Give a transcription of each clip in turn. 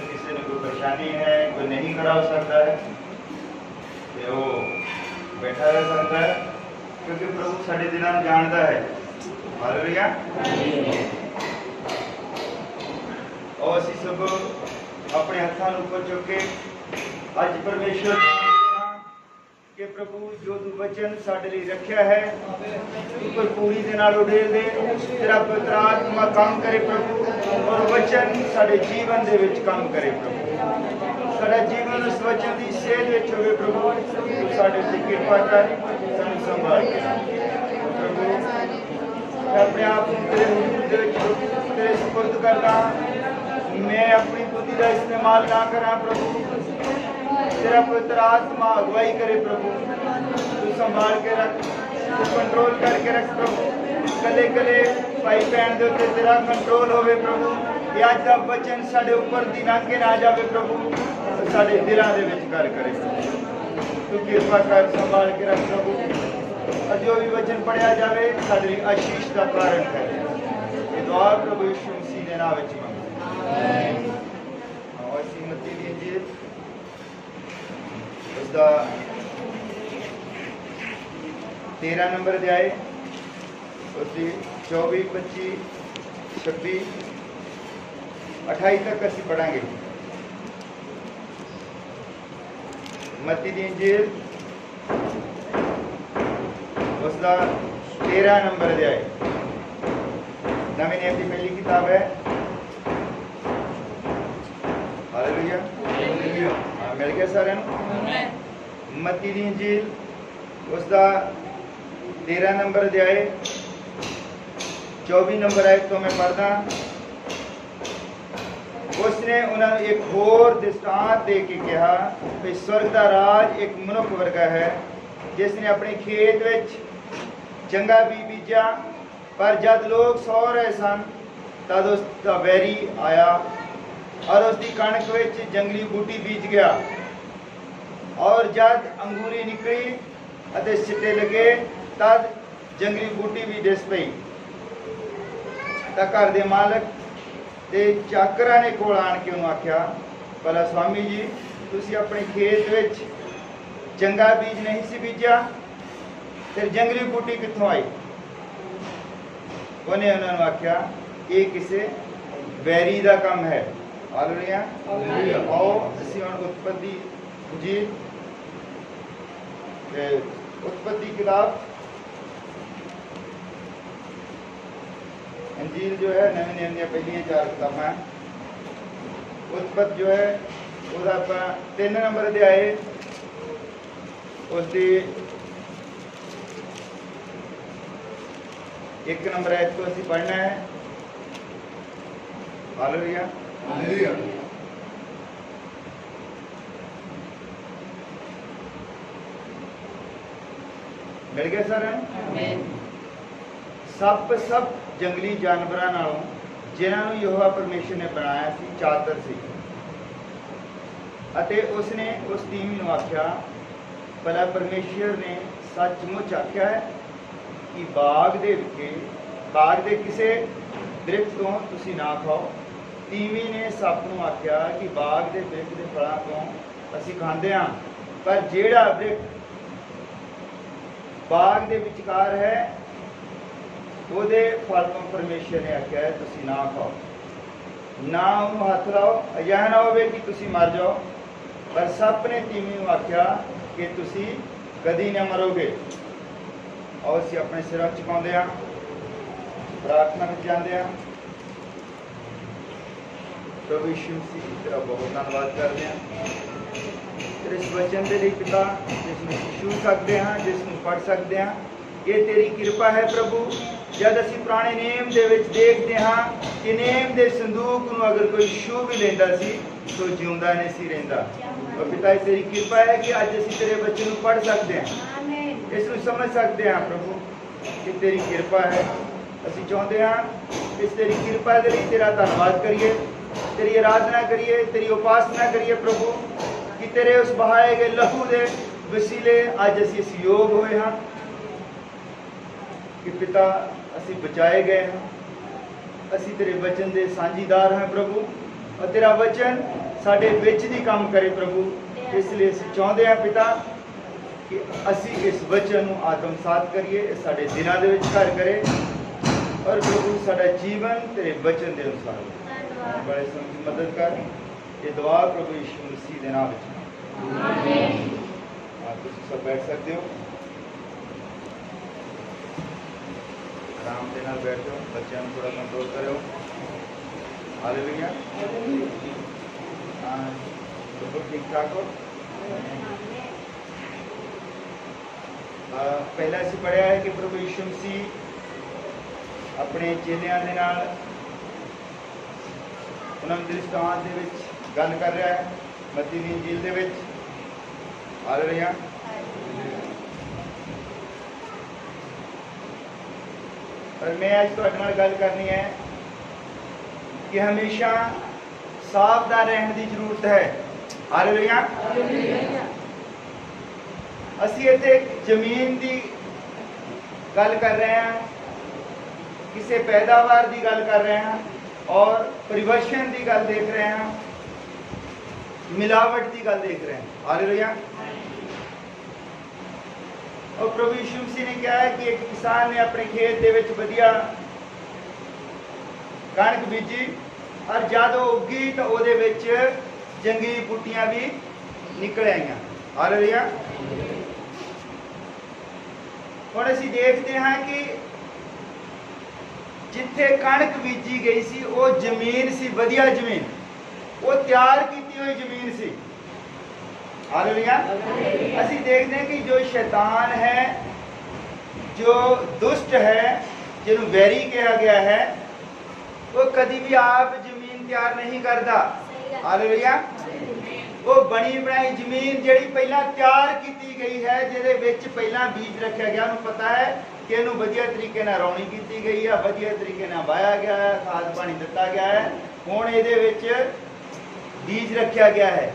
किसी ने कोई परेशानी है, कोई नहीं खड़ा हो सकता है तो वो बैठा रह सकता है, क्योंकि प्रभु साढ़े दिनों में जानता है। हालेलुया। और असी सब अपने हाथों ऊपर चुक के अज परमेश्वर कि प्रभु जो तू वचन साडे लिए रखा है ऊपर पूरी दे नाल उडेल दे, तेरा पवित्र आत्मा काम करे प्रभु, और वचन साडे जीवन दे विच काम करे प्रभु। साडा जीवन उस वचन की सेध विच होवे प्रभु, तू साडे ते कृपा कर, सानू संभाल प्रभु। मैं अपने आप को तेरे हुजूर दे विच तेरे सुपुर्द करदा, मैं अपनी बुद्धि का इस्तेमाल ना करा प्रभु, तेरा पवित्र आत्मा अगुवाई करे प्रभु, तू संभाल के रख, तू कंट्रोल करके रख प्रभु। कले कले भाई भैन दे उत्ते तेरा कंट्रोल होवे प्रभु, कि अज दा वचन साडे ऊपर दी लंघ के ना जावे प्रभु, साडे दिलां दे विच घर करे तू कृपा कर, संभाल के रख प्रभु। और जो भी वचन पढ़िया जावे साडे लिए आशीष का कारण है। ये दुआ प्रभु यीशु मसीह दे नाम विच मंगदे हां। और मत्ती दी इंजील उसका 13 नंबर अध्याय उसकी 24, 25, 26, 28 तक असी पढ़ांगे। मत्ती दी इंजील उसका 13 नंबर अध्याय, नवीं नियम की पहली किताब है। हालेलुया। मिल गया सारे मत्ती दी इंजील उसका 13 नंबर अध्याय 24 नंबर आयत तो मैं पढ़दा। उसने उन्होंने एक होर दृष्टांत दे के कहा कि स्वर्ग का राज एक मनुख वर्गा है जिसने अपने खेत विच चंगा बी बीजा, पर जब लोग सौ रहे सन तद उसका वैरी आया और उसकी कणक विच जंगली बूटी बीज गया, और जब अंगूरी निकली अते सिट्टे लगे तद जंगली बूटी भी डिस पई। तां घर दे मालक ते चाकरां ने कोल आण के उन्होंने आख्या, भला स्वामी जी तुसीं अपने खेत विच चंगा बीज नहीं सी बीजा, फिर जंगली बूटी कित्थों आई? उन्हें उन्होंने आख्या, ये किसी वैरी का काम है। हालेलुया। आओ असीं हुण उत्पत्ति जी उत्पत्ति किताब अंजील जो है नवीं नियम दी पहली 4 किताबां, उत्पत्ति जो है उसका आपां 3 नंबर अध्याय उसकी 1 नंबर आयत को असीं पढ़ना है। हालेलुया। हालेलुया। मिल गया सर? सब जंगली जानवरों नालों जिन्होंने यहोवा परमेश्वर ने बनाया सी चातर सी, अते उसने उस तीमी नूं आख्या, भला परमेश्वर ने सचमुच आख्या है कि बाग दे किसे दरख्त तो तुसीं ना खाओ। तीमी ने सप नूं आख्या कि बाग दे दरख्त दे फलों तो असीं खांदे हां, पर जिहड़ा दरख्त बाग दे विचकार है ਉਹਦੇ फल तो परमेश्वर ने आख्या है तुसीं ना खाओ, ना उन्होंने हथ लाओ, अजिहा ना होवे कि तुसीं मर जाओ। पर सप ने तीमी नूं आख्या कि तुसीं कदी ना मरोगे। और असीं अपने सिरों झुकाउंदे हां, प्रार्थना विच जांदे हां। प्रभु यीशु मसीह तेरा बहुत धन्नवाद करते हैं तेरे इस वचन के लिए पिता, जिसमें छू सकते हैं, जिसमें पढ़ सकते हैं। ये तेरी कृपा है प्रभु। जब असी पुराने नेम दे विच देखते हाँ कि नेम दे संदूक नूं अगर कोई छू भी लेंदा सी तो जिउंदा नहीं सी रहिंदा। और पिता तेरी कृपा है कि अज असी तेरे बच्चे नूं पढ़ सकते हैं, इस नूं समझ सकते हैं प्रभु कि तेरी कृपा है। असी चाहते हैं इस तेरी कृपा के लिए तेरा धन्नवाद करिए, तेरी आराधना करिए, तेरी उपासना करिए प्रभु, कि तेरे उस बहाए गए लहू के वसीले अज असी इस योग हुए हाँ कि पिता असी बचाए गए हैं। असी तेरे वचन के साझीदार हैं प्रभु, और तेरा वचन साडे विच दी काम करे प्रभु। इसलिए असीं चाहुंदे हां पिता कि असीं इस वचन नूं आत्मसात करिए, साडे दिनां दे विच घर करे और प्रभु साडा जीवन तेरे वचन के अनुसार हो। बड़े समय की मदद कर, ये दुआ प्रभु यीशु मसीह के नाम में। आप सब बैठ सकते हो, आराम के नाल बैठो, बच्चों को थोड़ा कंट्रोल करो। हालेलुया। हाँ, बिल्कुल ठीक ठाक हो। पहला असीं पढ़िया है कि प्रभु यीशु मसीह अपने चेलियां दे नाल उन्होंने दृष्टांत दे विच गल कर रहा है मत्ती दी इंजील दे विच। हालेलुया। और मैं आज तुहाडे नाल गल करनी है कि हमेशा सावधान रहने की जरूरत है। हालेलुया। असीं इत्थे जमीन की गल कर रहे हैं, किसी पैदावार की गल कर रहे हैं और परिवर्तन की गल देख रहे हैं, मिलावट की गल देख रहे हैं। हालेलुया। और प्रभु यीशु मसीह ने कहा है कि एक किसान ने अपने खेत दे विच वधिया कणक बीजी और जब उगी तो उहदे विच जंगली बूटियां भी निकल आईयां। हालेलुया। हुण असीं देखते हैं कि जिथे कणक बीजी गई सी वो जमीन सी, वधिया जमीन, वो तैयार की हुई जमीन सी। हालेलुया। असीं देखते हैं कि जो शैतान है, जो दुष्ट है, जिन्होंने वैरी कहा गया है, वो कभी भी आप जमीन तैयार नहीं करता। हालेलुया। वो बनी बनाई जमीन जिहड़ी पहला तैयार की गई है, जिहदे विच पहला बीज रखा गया, उन्हें पता है कि इहनूं वधिया तरीके नाल रौणी की गई है, वधिया तरीके नाल वाया गया है, खाद पानी दिता गया है, हुण इहदे विच बीज रखा गया है।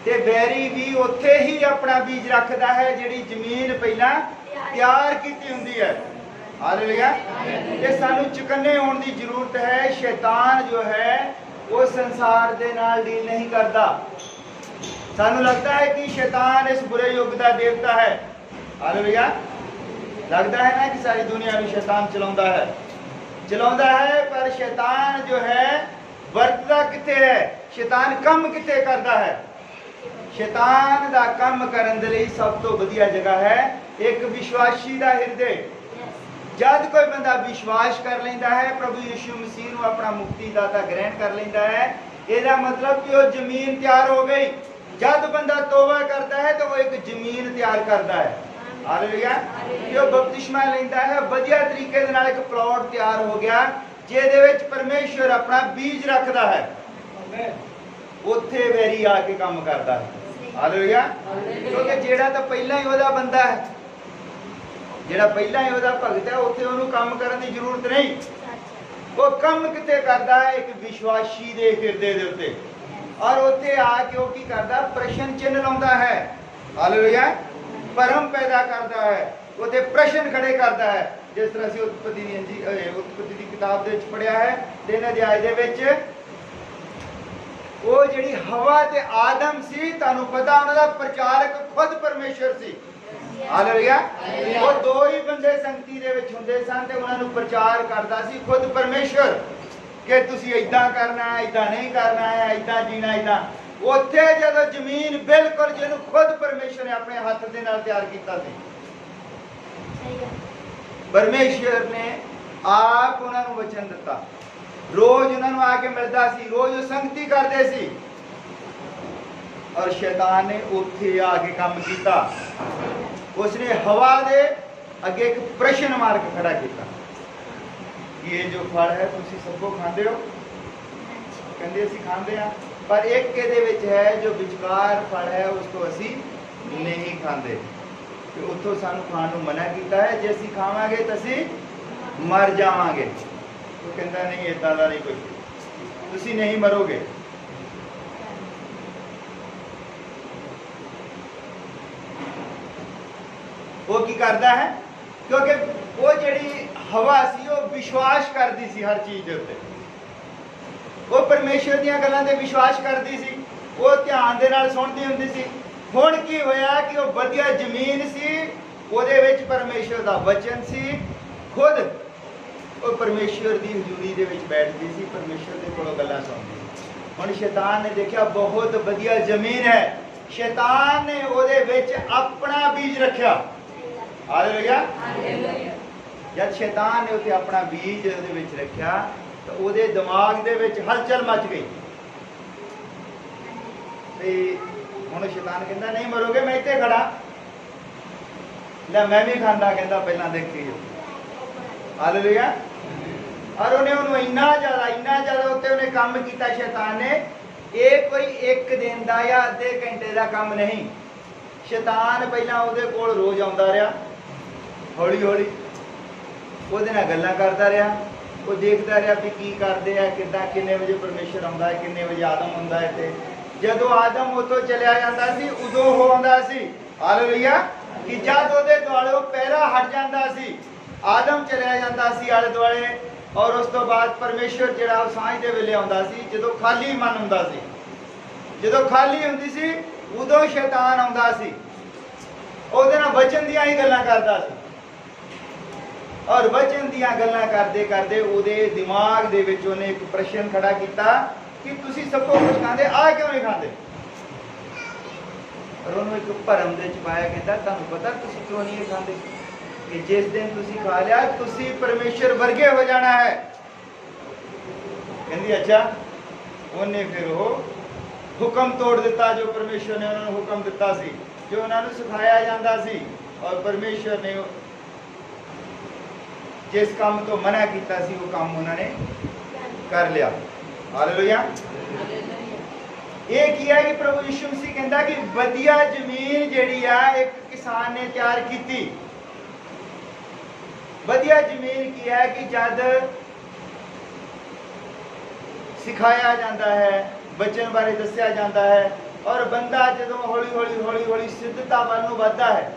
ते बैरी भी उत्थे ही अपना बीज रखता है जिहड़ी जमीन पहला तैयार की हुंदी है। हालेलुया। ते सानू चुकन्ने होने की जरूरत है। शैतान जो है वो संसार दे नाल डील नहीं करता। सानू लगता है कि शैतान इस बुरे युग का देवता है। हालेलुया। लगता है ना कि सारी दुनिया में शैतान चलाता है, पर शैतान जो है वरतदा किथे है, शैतान कम किथे करता है। शैतान दा कम करन दे लई सब तो वधिया जगह है एक विश्वासी दा हृदय। जब कोई बंदा विश्वास कर लेंदा है, प्रभु यीशु मसीह नूं अपना मुक्तिदाता ग्रहण कर लेंदा है, इसका मतलब कि वो जमीन तैयार हो गई। जब बंदा तौबा करता है तो वो एक जमीन तैयार करता है। हालेलुया। जो बपतिस्मा लेंदा है, वधिया तरीके दे नाल एक प्लॉट तैयार हो गया जिहदे विच परमेश्वर अपना बीज रखता है। उत्थे वैरी आके काम करता है। हालेलुया। क्योंकि जेड़ा तो पहला ही ओहदा बंदा है, जेड़ा पहला ही ओहदा भगत है, उत्थे ओहनूं काम करने की जरूरत नहीं। वो कम किते करता है एक विश्वासी दे हृदय दे उत्ते, और उत्थे आके वो की करता, प्रश्न चिन्ह लाउंदा है। हालेलुया। भरम पैदा करता है, उत्थे प्रश्न खड़े करता है। जिस तरह से उत्पत्ति की किताब दे विच पढ़िया है, 3 अध्याय दे विच वो जिहड़ी हवा ते आदम सी, तुहानूं पता उन्हां दा प्रचारक खुद परमेश्वर सी। हालेलुया। वो दो ही बंदे संगति दे विच हुंदे सन ते उन्हां नूं प्रचार करदा सी खुद परमेश्वर कि तुसीं इदां करना है, इदां नहीं करना है, इदां जीना, इदां। उत्थे जदों जमीन बिल्कुल जिहनूं खुद परमेश्वर ने अपने हत्थ दे नाल तैयार कीता सी, परमेश्वर ने आप उन्हां नूं वचन दिता, रोज उन्होंने आके मिलता सी, रोज संगति करते सी, और शैतान ने उत्थे आके काम किया। उसने हवा दे अगे एक प्रश्न मार्क खड़ा किया, ये जो फल है तुसी सबको खाते हो? कहते असीं खाते हैं, पर एक के दे विच है जो विचकार फल है उसको असी नहीं खाते। तो उत्थों सानू खाण नूं मना किया है, जे असीं खावांगे तो असीं मर जावांगे। तो कहता नहीं, इदां दा नहीं कुछ, तुसीं नहीं मरोगे। वो की करता है, क्योंकि वो जिहड़ी हवा सी वो विश्वास करती सी हर चीज दे उत्ते, वो परमेश्वर दीयां गल्लां ते विश्वास करती सी, वो ध्यान दे नाल सुनदी हुंदी सी। हुण की होया कि वो वधिया जमीन सी, ਉਹਦੇ ਵਿੱਚ परमेश्वर ਦਾ वचन सी, खुद ਉਹ परमेश्वर ਦੀ ਹਜ਼ੂਰੀ ਦੇ ਵਿੱਚ ਬੈਠਦੀ ਸੀ, परमेश्वर ਦੇ ਕੋਲੋਂ ਗੱਲਾਂ ਸੁਣਦੀ ਸੀ। ਹੁਣ ਸ਼ੈਤਾਨ ਨੇ ਦੇਖਿਆ ਬਹੁਤ ਵਧੀਆ ਜ਼ਮੀਨ ਹੈ, ਸ਼ੈਤਾਨ ਨੇ ਉਹਦੇ ਵਿੱਚ ਆਪਣਾ ਬੀਜ ਰੱਖਿਆ। ਹਾਲੇਲੂਇਆ। ਜਦ ਸ਼ੈਤਾਨ ਨੇ ਉੱਥੇ ਆਪਣਾ ਬੀਜ ਉਹਦੇ ਵਿੱਚ ਰੱਖਿਆ ਤਾਂ ਉਹਦੇ ਦਿਮਾਗ ਦੇ ਵਿੱਚ ਹਲਚਲ ਮਚ ਗਈ ਤੇ ਹੁਣ ਸ਼ੈਤਾਨ ਕਹਿੰਦਾ ਨਹੀਂ ਮਰੋਗੇ, ਮੈਂ ਇੱਥੇ ਖੜਾ ਲੈ, ਮੈਂ ਵੀ ਖਾਂਦਾ, ਕਹਿੰਦਾ ਪਹਿਲਾਂ ਦੇਖੀ। ਹਾਲੇਲੂਇਆ। ਔਰ ਉਹਨੇ ਉਹਨੂੰ ਇੰਨਾ ਜ਼ਿਆਦਾ ਉੱਤੇ ਉਹਨੇ ਕੰਮ ਕੀਤਾ ਸ਼ੈਤਾਨ ਨੇ। ਇਹ ਕੋਈ ਇੱਕ ਦਿਨ ਦਾ ਜਾਂ ਅੱਧੇ ਘੰਟੇ ਦਾ ਕੰਮ ਨਹੀਂ। ਸ਼ੈਤਾਨ ਪਹਿਲਾਂ ਉਹਦੇ ਕੋਲ ਰੋਜ਼ ਆਉਂਦਾ ਰਿਹਾ, ਹੌਲੀ ਹੌਲੀ ਉਹਦੇ ਨਾਲ ਗੱਲਾਂ ਕਰਦਾ ਰਿਹਾ। ਉਹ ਦੇਖਦਾ ਰਿਹਾ ਵੀ ਕੀ ਕਰਦੇ ਆ, ਕਿੱਦਾਂ, ਕਿੰਨੇ ਵਜੇ ਪਰਮੇਸ਼ਰ ਆਉਂਦਾ ਹੈ, ਕਿੰਨੇ ਵਜੇ ਆਦਮ ਆਉਂਦਾ ਹੈ। ਤੇ ਜਦੋਂ ਆਦਮ ਉੱਥੋਂ ਚਲਿਆ ਜਾਂਦਾ ਸੀ ਉਦੋਂ ਉਹ ਆਉਂਦਾ ਸੀ। ਹਾਲੇਲੂਇਆ। ਕਿ ਜਦ ਉਹਦੇ ਦੁਆਲੇ ਪਹਿਰਾ ਹਟ ਜਾਂਦਾ ਸੀ, ਆਦਮ ਚਲਿਆ ਜਾਂਦਾ ਸੀ ਆਲੇ ਦੁਆਲੇ। ਔਰ ਉਸ ਤੋਂ ਬਾਅਦ ਪਰਮੇਸ਼ਰ ਜਿਹੜਾ ਸਾਂਝ ਦੇ ਵੇਲੇ ਆਉਂਦਾ ਸੀ, ਜਦੋਂ ਖਾਲੀ ਮਨ ਹੁੰਦਾ ਸੀ, ਜਦੋਂ ਖਾਲੀ ਹੁੰਦੀ ਸੀ ਉਦੋਂ ਸ਼ੈਤਾਨ ਆਉਂਦਾ ਸੀ, ਉਹਦੇ ਨਾਲ ਵਚਨ ਦੀਆਂ ਹੀ ਗੱਲਾਂ ਕਰਦਾ ਸੀ। ਔਰ ਵਚਨ ਦੀਆਂ ਗੱਲਾਂ ਕਰਦੇ ਕਰਦੇ ਉਹਦੇ ਦਿਮਾਗ ਦੇ ਵਿੱਚ ਉਹਨੇ ਇੱਕ ਪ੍ਰਸ਼ਨ ਖੜਾ ਕੀਤਾ ਕਿ ਤੁਸੀਂ ਸਭ ਕੁਝ ਖਾਂਦੇ, ਆਹ ਕਿਉਂ ਨਹੀਂ ਖਾਂਦੇ? और ਉਹਨੂੰ ਇੱਕ ਭਰਮ ਦੇ ਚ ਪਾਇਆ, ਕਹਿੰਦਾ ਤੁਹਾਨੂੰ ਪਤਾ ਤੁਸੀਂ ਕਿਉਂ ਨਹੀਂ ਇਹ ਖਾਂਦੇ? ਕਿ ਜਿਸ ਦਿਨ ਤੁਸੀਂ ਖਾ ਲਿਆ ਤੁਸੀਂ ਪਰਮੇਸ਼ਰ ਵਰਗੇ ਹੋ ਜਾਣਾ ਹੈ। ਕਹਿੰਦੀ ਅੱਛਾ। ਉਹਨੇ ਫਿਰ ਉਹ ਹੁਕਮ ਤੋੜ ਦਿੱਤਾ ਜੋ ਪਰਮੇਸ਼ਰ ਨੇ ਉਹਨਾਂ ਨੂੰ ਹੁਕਮ ਦਿੱਤਾ ਸੀ, ਜੋ ਉਹਨਾਂ ਨੂੰ ਸਿਖਾਇਆ ਜਾਂਦਾ ਸੀ। ਔਰ ਪਰਮੇਸ਼ਰ ਨੇ ਜਿਸ ਕੰਮ ਤੋਂ ਮਨਾ ਕੀਤਾ ਸੀ ਉਹ ਕੰਮ ਉਹਨਾਂ ਨੇ ਕਰ ਲਿਆ। ਹਾਲੇਲੂਇਆ। ਇਹ ਕੀ ਹੈ ਕਿ ਪ੍ਰਭੂ ਯਿਸੂ ਮਸੀਹ ਕਹਿੰਦਾ ਕਿ ਵਧੀਆ ਜ਼ਮੀਨ ਜਿਹੜੀ ਆ ਇੱਕ ਕਿਸਾਨ ਨੇ ਤਿਆਰ ਕੀਤੀ। ਵਧੀਆ ਜ਼ਮੀਨ ਕੀ ਹੈ ਕਿ ਜਦ ਸਿਖਾਇਆ ਜਾਂਦਾ ਹੈ, ਬਚਨ ਬਾਰੇ ਦੱਸਿਆ ਜਾਂਦਾ ਹੈ, ਔਰ ਬੰਦਾ ਜਦੋਂ ਹੌਲੀ ਹੌਲੀ ਸਿੱਧਤਾ ਵੱਲ ਨੂੰ ਵੱਧਦਾ ਹੈ,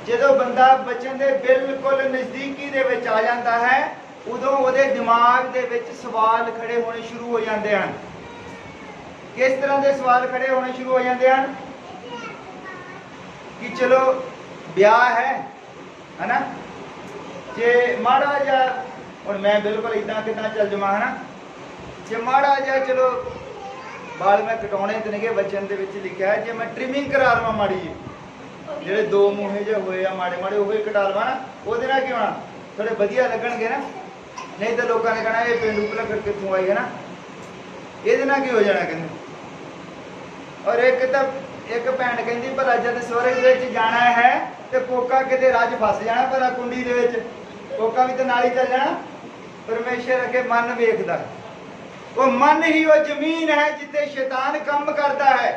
ਜਦੋਂ ਬੰਦਾ ਬਚਨ ਦੇ ਬਿਲਕੁਲ ਨਜ਼ਦੀਕੀ ਦੇ ਵਿੱਚ ਆ ਜਾਂਦਾ ਹੈ, ਉਦੋਂ ਉਹਦੇ ਦਿਮਾਗ ਦੇ ਵਿੱਚ ਸਵਾਲ ਖੜੇ ਹੋਣੇ ਸ਼ੁਰੂ ਹੋ ਜਾਂਦੇ ਹਨ। किस तरह के सवाल खड़े होने शुरू हो जाते हैं कि चलो ब्याह है ना, जे माड़ा जा और मैं बिल्कुल इदा कि चल जावा है ना, जे माड़ा जा चलो बाल मैं कटाने तो नहीं, बचन के लिखा है जे मैं ट्रिमिंग करा लवा माड़ी जी, ਜਿਹੜੇ दो मूहे जो होए आ माड़े माड़े ਉਹ कटा लवा ना, ਉਹਦੇ ਨਾਲ ਕੀ ਹੋਣਾ, थोड़े ਵਧੀਆ ਲੱਗਣਗੇ ना। नहीं तो लोगों ने कहना ये पेंडू भुलक्कड़ कित्थों आई है ना, ਇਹਦੇ ਨਾਲ ਕੀ ਹੋ ਜਾਣਾ ਕਹਿੰਦੇ। ਔਰ ਇੱਕ ਭੈਣ ਕਹਿੰਦੀ ਭਲਾ ਜਦ ਸਵਰਗ ਦੇ ਵਿੱਚ ਜਾਣਾ ਹੈ ਤੇ ਕੋਕਾ ਕਿਤੇ ਰੱਜ ਫਸ ਜਾਣਾ, ਭਲਾ ਕੁੰਡੀ ਦੇ ਵਿੱਚ ਕੋਕਾ ਵੀ ਤੇ ਨਾਲ ਹੀ ਚੱਲ ਜਾਣਾ। ਪਰਮੇਸ਼ਰ ਅੱਗੇ ਮਨ ਵੇਖਦਾ, ਉਹ ਮਨ ਹੀ ਉਹ ਜ਼ਮੀਨ ਹੈ ਜਿੱਥੇ ਸ਼ੈਤਾਨ ਕੰਮ ਕਰਦਾ ਹੈ।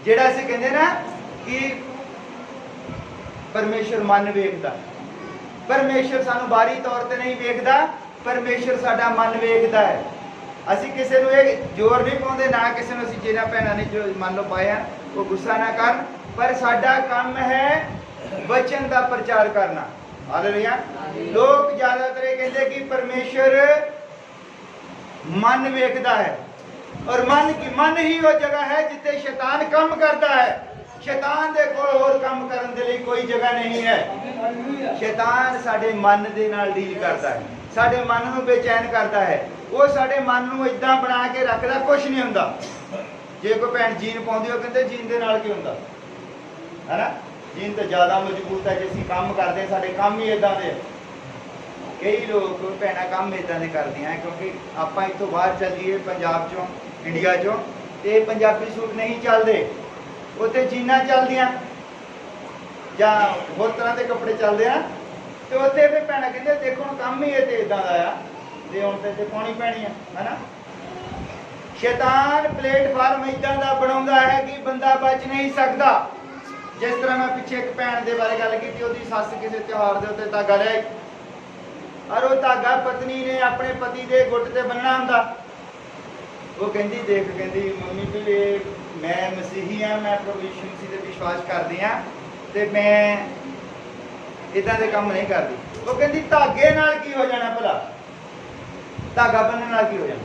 ਜਿਹੜਾ ਅਸੀਂ ਕਹਿੰਦੇ ਨਾ ਕਿ ਪਰਮੇਸ਼ਰ ਮਨ ਵੇਖਦਾ, ਪਰਮੇਸ਼ਰ ਸਾਨੂੰ ਬਾਹਰੀ ਤੌਰ ਤੇ ਨਹੀਂ ਵੇਖਦਾ, ਪਰਮੇਸ਼ਰ ਸਾਡਾ ਮਨ ਵੇਖਦਾ ਹੈ। ਅਸੀਂ ਕਿਸੇ ਨੂੰ ਇਹ ਜ਼ੋਰ ਨਹੀਂ ਪਾਉਂਦੇ, ਨਾ ਕਿਸੇ ਨੂੰ ਅਸੀਂ ਜਿਹਨਾਂ ਭੈਣਾਂ ਨੇ ਜੋ ਮੰਨ ਲਓ ਪਾਇਆ ਉਹ ਗੁੱਸਾ ਨਾ ਕਰਨ, ਪਰ ਸਾਡਾ ਕੰਮ ਹੈ ਵਚਨ ਦਾ ਪ੍ਰਚਾਰ ਕਰਨਾ। ਹਾਲੇਲੂਇਆ। ਲੋਕ ਜ਼ਿਆਦਾਤਰ ਇਹ ਕਹਿੰਦੇ ਕਿ ਪਰਮੇਸ਼ਰ ਮਨ ਵੇਖਦਾ ਹੈ, ਔਰ ਮਨ ਹੀ ਉਹ ਜਗ੍ਹਾ ਹੈ ਜਿੱਥੇ ਸ਼ੈਤਾਨ ਕੰਮ ਕਰਦਾ ਹੈ। ਸ਼ੈਤਾਨ ਦੇ ਕੋਲ ਹੋਰ ਕੰਮ ਕਰਨ ਦੇ ਲਈ ਕੋਈ ਜਗ੍ਹਾ ਨਹੀਂ ਹੈ। ਸ਼ੈਤਾਨ ਸਾਡੇ ਮਨ ਦੇ ਨਾਲ ਡੀਲ ਕਰਦਾ ਹੈ, ਸਾਡੇ ਮਨ ਨੂੰ ਬੇਚੈਨ ਕਰਦਾ ਹੈ। ਉਹ ਸਾਡੇ ਮਨ ਨੂੰ ਇਦਾਂ ਬਣਾ ਕੇ ਰੱਖਦਾ, ਕੁਝ ਨਹੀਂ ਹੁੰਦਾ। ਜੇ ਕੋਈ ਭੈਣ ਜੀਨ ਪਾਉਂਦੀ, ਉਹ ਕਹਿੰਦੇ ਜੀਨ ਦੇ ਨਾਲ ਕੀ ਹੁੰਦਾ ਹੈ ਨਾ, ਜੀਨ ਤਾਂ ਜ਼ਿਆਦਾ ਮਜ਼ਬੂਤ ਹੈ। ਜੇ ਅਸੀਂ ਕੰਮ ਕਰਦੇ, ਸਾਡੇ ਕੰਮ ਹੀ ਇਦਾਂ ਦੇ। ਕਈ ਲੋਕ ਭੈਣਾਂ ਕੰਮ ਇਦਾਂ ਦੇ ਕਰਦੀਆਂ ਕਿਉਂਕਿ ਆਪਾਂ ਇੱਥੋਂ ਬਾਹਰ ਚੱਲੀਏ ਪੰਜਾਬ ਚੋਂ, ਇੰਡੀਆ ਚੋਂ, ਤੇ ਪੰਜਾਬੀ ਸੂਟ ਨਹੀਂ ਚੱਲਦੇ, ਉੱਥੇ ਜੀਨਾਂ ਚੱਲਦੀਆਂ ਜਾਂ ਹੋਰ ਤਰ੍ਹਾਂ ਦੇ ਕੱਪੜੇ ਚੱਲਦੇ ਆ। ਤੇ ਉੱਥੇ ਫਿਰ ਭੈਣਾਂ ਕਹਿੰਦੇ ਦੇਖੋ ਹੁਣ ਕੰਮ ਹੀ ਇਹ ਤੇ ਇਦਾਂ ਦਾ ਆ, ਤੇ ਹੁਣ ਤੇ ਪਾਉਣੀ ਪੈਣੀ ਆ, ਹੈ ਨਾ। ਸ਼ੈਤਾਨ ਪਲੇਟਫਾਰਮ ਇਦਾਂ ਦਾ ਬਣਾਉਂਦਾ ਹੈ ਕਿ ਬੰਦਾ ਬਚ ਨਹੀਂ ਸਕਦਾ। ਜਿਸ ਤਰ੍ਹਾਂ ਮੈਂ ਪਿੱਛੇ ਇੱਕ ਭੈਣ ਦੇ ਬਾਰੇ ਗੱਲ ਕੀਤੀ, ਉਹਦੀ ਸੱਸ ਕਿਸੇ ਤਿਉਹਾਰ ਦੇ ਉੱਤੇ ਧਾਗਾ ਲਿਆਈ, ਔਰ ਉਹ ਧਾਗਾ ਪਤਨੀ ਨੇ ਆਪਣੇ ਪਤੀ ਦੇ ਗੁੱਟ ਤੇ ਬੰਨਣਾ ਹੁੰਦਾ। ਉਹ ਕਹਿੰਦੀ ਦੇਖ, ਕਹਿੰਦੀ ਮੰਮੀ ਵੀ ਇਹ ਮੈਂ ਮਸੀਹੀ ਹਾਂ, ਮੈਂ ਪ੍ਰਭੂ ਯਿਸੂ ਮਸੀਹ ਤੇ ਵਿਸ਼ਵਾਸ ਕਰਦੀ ਹਾਂ, ਤੇ ਮੈਂ ਇਦਾਂ ਦੇ ਕੰਮ ਨਹੀਂ ਕਰਦੀ। ਉਹ ਕਹਿੰਦੀ ਧਾਗੇ ਨਾਲ ਕੀ ਹੋ ਜਾਣਾ ਭਲਾ, ਧਾਗਾ ਬੰਨਣ ਨਾਲ ਕੀ ਹੋ ਜਾਣਾ,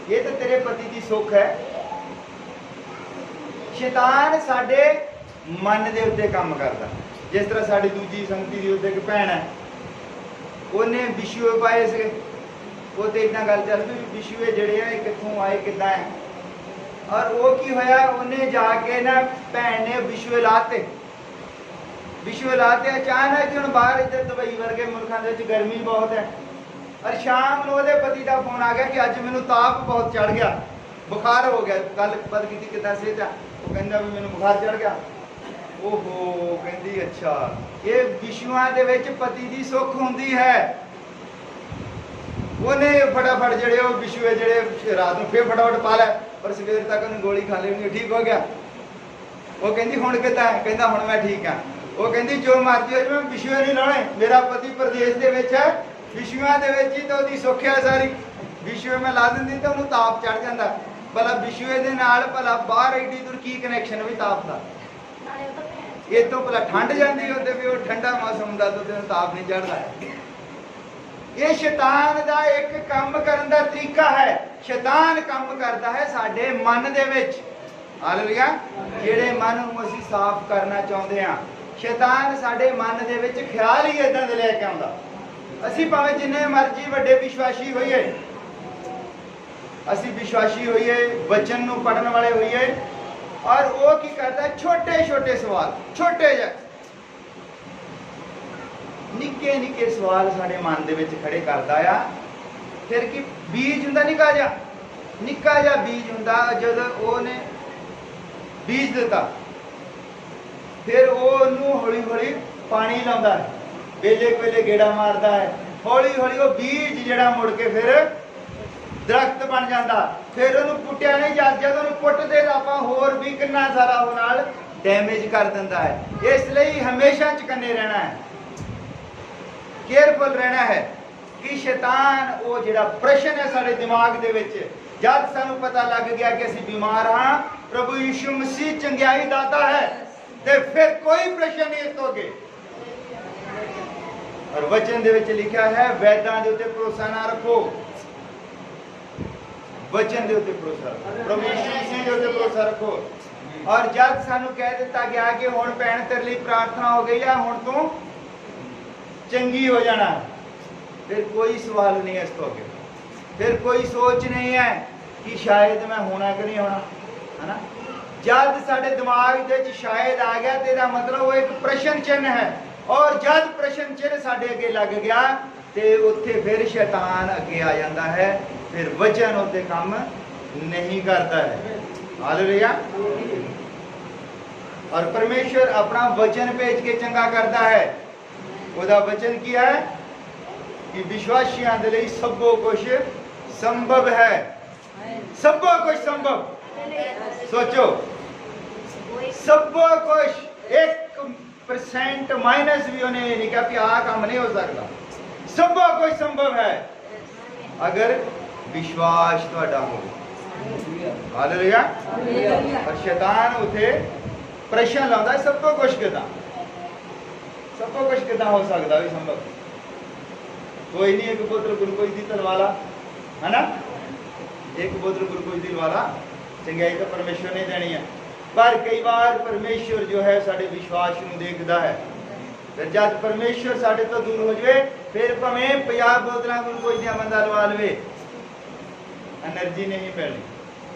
ਇਹ ਤਾਂ ਤੇਰੇ ਪਤੀ ਦੀ ਸੁੱਖ ਹੈ, शैतान साडे मन दे उत्ते काम करदा। जिस तरह साडी दूजी संगति दी उत्ते एक भैन है, ਉਹਨੇ ਵਿਸ਼ੂਏ ਪਾਏ ਸੀ, ਉਹ ਤੇ ਇਦਾਂ ਗੱਲ ਚੱਲ ਪਈ ਵਿਸ਼ੂਏ ਜਿਹੜੇ ਆ ਇਹ ਕਿੱਥੋਂ ਆਏ ਕਿੱਦਾਂ ਹੈ। ਔਰ ਉਹ ਕੀ ਹੋਇਆ, ਉਹਨੇ ਜਾ ਕੇ ਨਾ ਭੈਣ ਨੇ ਵਿਸ਼ੂਏ ਲਾਤੇ ਅਚਾਨਕ ਹੁਣ ਬਾਹਰ ਇੱਧਰ ਦੁਬਈ ਵਰਗੇ ਮੁਲਕਾਂ ਦੇ ਵਿੱਚ ਗਰਮੀ ਬਹੁਤ ਹੈ। ਔਰ ਸ਼ਾਮ ਨੂੰ ਉਹਦੇ ਪਤੀ ਦਾ ਫੋਨ ਆ ਗਿਆ ਕਿ ਅੱਜ ਮੈਨੂੰ ਤਾਪ ਬਹੁਤ ਚੜ ਗਿਆ, ਬੁਖਾਰ ਹੋ ਗਿਆ। ਗੱਲ ਪਤਾ ਕੀਤੀ ਕਿੱਦਾਂ ਸਿਹਤ ਆ, ਉਹ ਕਹਿੰਦਾ ਵੀ ਮੈਨੂੰ ਬੁਖਾਰ ਚੜ ਗਿਆ। ओहो कहती अच्छा ये विशुआ दे विच पति दी सुख हुंदी है। उन्हें फटाफट जड़े विशुए जड़े रात में फिर फटाफट पा लै पर सवेर तक उन्हें गोली खा लेनी ठीक हो गया। वो कहती हुण कितना है, कहता हुण मैं ठीक हाँ। वो कहती जो मर्जी हो मैं विशुए नहीं लाने, मेरा पति प्रदेश दे विच है, विशुआ दे विच ही तो ओदी सुख है सारी। विशुए मैं ला दिंदी तो उन्हें ताप चढ़ जाता। भला विशुए दे नाल भला बाहर एडी दूर की कनैक्शन भी ताप दा। ये तो भला ठंड जाती होते भी वो ठंडा मौसम का तो ताप नहीं चढ़ता है। ये शैतान का एक काम करने का तरीका है। शैतान काम करता है साडे मन दे विच। हालेलुया। जेड़े मन नूं असीं साफ करना चाहुंदे हां, शैतान साडे मन दे विच ख्याल ही इदां दे लैके आउंदा। असीं भावें जिन्ने मर्जी वड्डे विश्वासी होइए, असीं विश्वासी होइए, वचन नूं पढ़न वाले होइए, और वो की करता है छोटे छोटे सवाल, छोटे निक्के निक्के सवाल साडे मन दे विच खड़े करदा आ। फिर की बीज हुंदा निक्का जा बीज हुंदा, जद ओने बीज दिता फिर ओनू हौली हौली पानी लाउंदा है, वेले वेले गेड़ा मारदा है, हौली हौली वो बीज जिहड़ा मुड़ के फिर दरख्त बन जाता। फिर उन्होंने पुट्टिया नहीं जा, जब उन्होंने पुट्टते तो आप होर भी कितना सारा वो नाल डैमेज कर देता है। इसलिए हमेशा चकन्ने रहना है, केयरफुल रहना है कि शैतान वो जिहड़ा प्रश्न है साडे दिमाग दे विच, जब सानू पता लग गया कि असीं बीमार हाँ, प्रभु यीशु मसीह चंगियाई दाता है, तो फिर कोई प्रश्न नहीं इस तो अगे। और वचन दे विच लिखा है वैदां दे उत्ते भरोसा ना रखो, वचन दे उत्ते भरोसा रखो, प्रभु यीशु मसीह दे उत्ते भरोसा रखो। और जब सानू कह दिता गया कि हुण भैण तेरे लिए प्रार्थना हो गई है, हुण तू चंगी हो जाना, फिर कोई सवाल नहीं है इस तो आगे, फिर कोई सोच नहीं है कि शायद मैं होना कि नहीं होना, है ना। जब साडे दिमाग दे विच शायद आ गया तो मतलब वो एक प्रश्न चिन्ह है। और जब प्रश्न चिन्ह साडे अगे लग गया तो उत्थे फिर शैतान अगे आ जाता है, फिर वचन उत्ते काम नहीं करता है। हालेलुया। और परमेश्वर अपना वचन भेज के चंगा करता है। ਉਹਦਾ वचन किया है कि विश्वासियों के लिए सब कुछ संभव है, सब कुछ संभव। सोचो सब कुछ 1% माइनस भी उन्हें नहीं कहा कि आ काम नहीं हो सकता, सब कुछ संभव है अगर विश्वास तुहाडा हो। हालेलुया। और शैतान उथे प्रश्न लाता है सब कुछ किदा, सब कुछ किदा हो सकता भी संभव, कोई नहीं। एक बोतल ग्लूकोज दी तलवाला, है ना, एक बोतल ग्लूकोज दी तलवाला चंगाई तो परमेश्वर ने देनी है। पर कई बार परमेश्वर जो है साडे विश्वास नूं देखदा है, फिर जब परमेश्वर साडे तो दूर हो जाए फिर भावें 50 बोतलां ग्लूकोज दियां बंदा लवा लवे, एनर्जी नहीं मिलनी,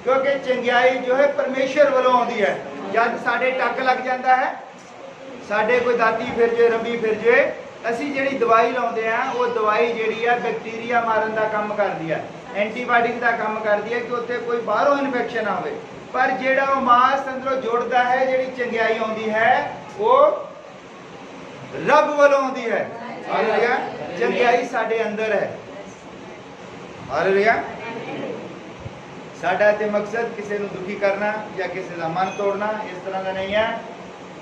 क्योंकि चंगाई जो है परमेश्वर वालों आउंदी है। जब साडे टक लग जाता है, साडे कोई दाती फिर जाए, रंबी फिर जाए, असी जिहड़ी दवाई लाउंदे हैं वो दवाई जिहड़ी है बैक्टीरिया मारन का काम करदी है, एंटीबायोटिक का काम करदी है कि उत्थे कोई बाहरों इन्फेक्शन आवे। पर जिहड़ा वो मास अंदरों जुड़दा है, जिहड़ी चंगाई आउंदी है वो रब वालों आउंदी है। हालेलुया। चंगाई साडे अंदर है। हालेलुया। साडा ते मकसद किसी को दुखी करना या किसी का मन तोड़ना इस तरह का नहीं है।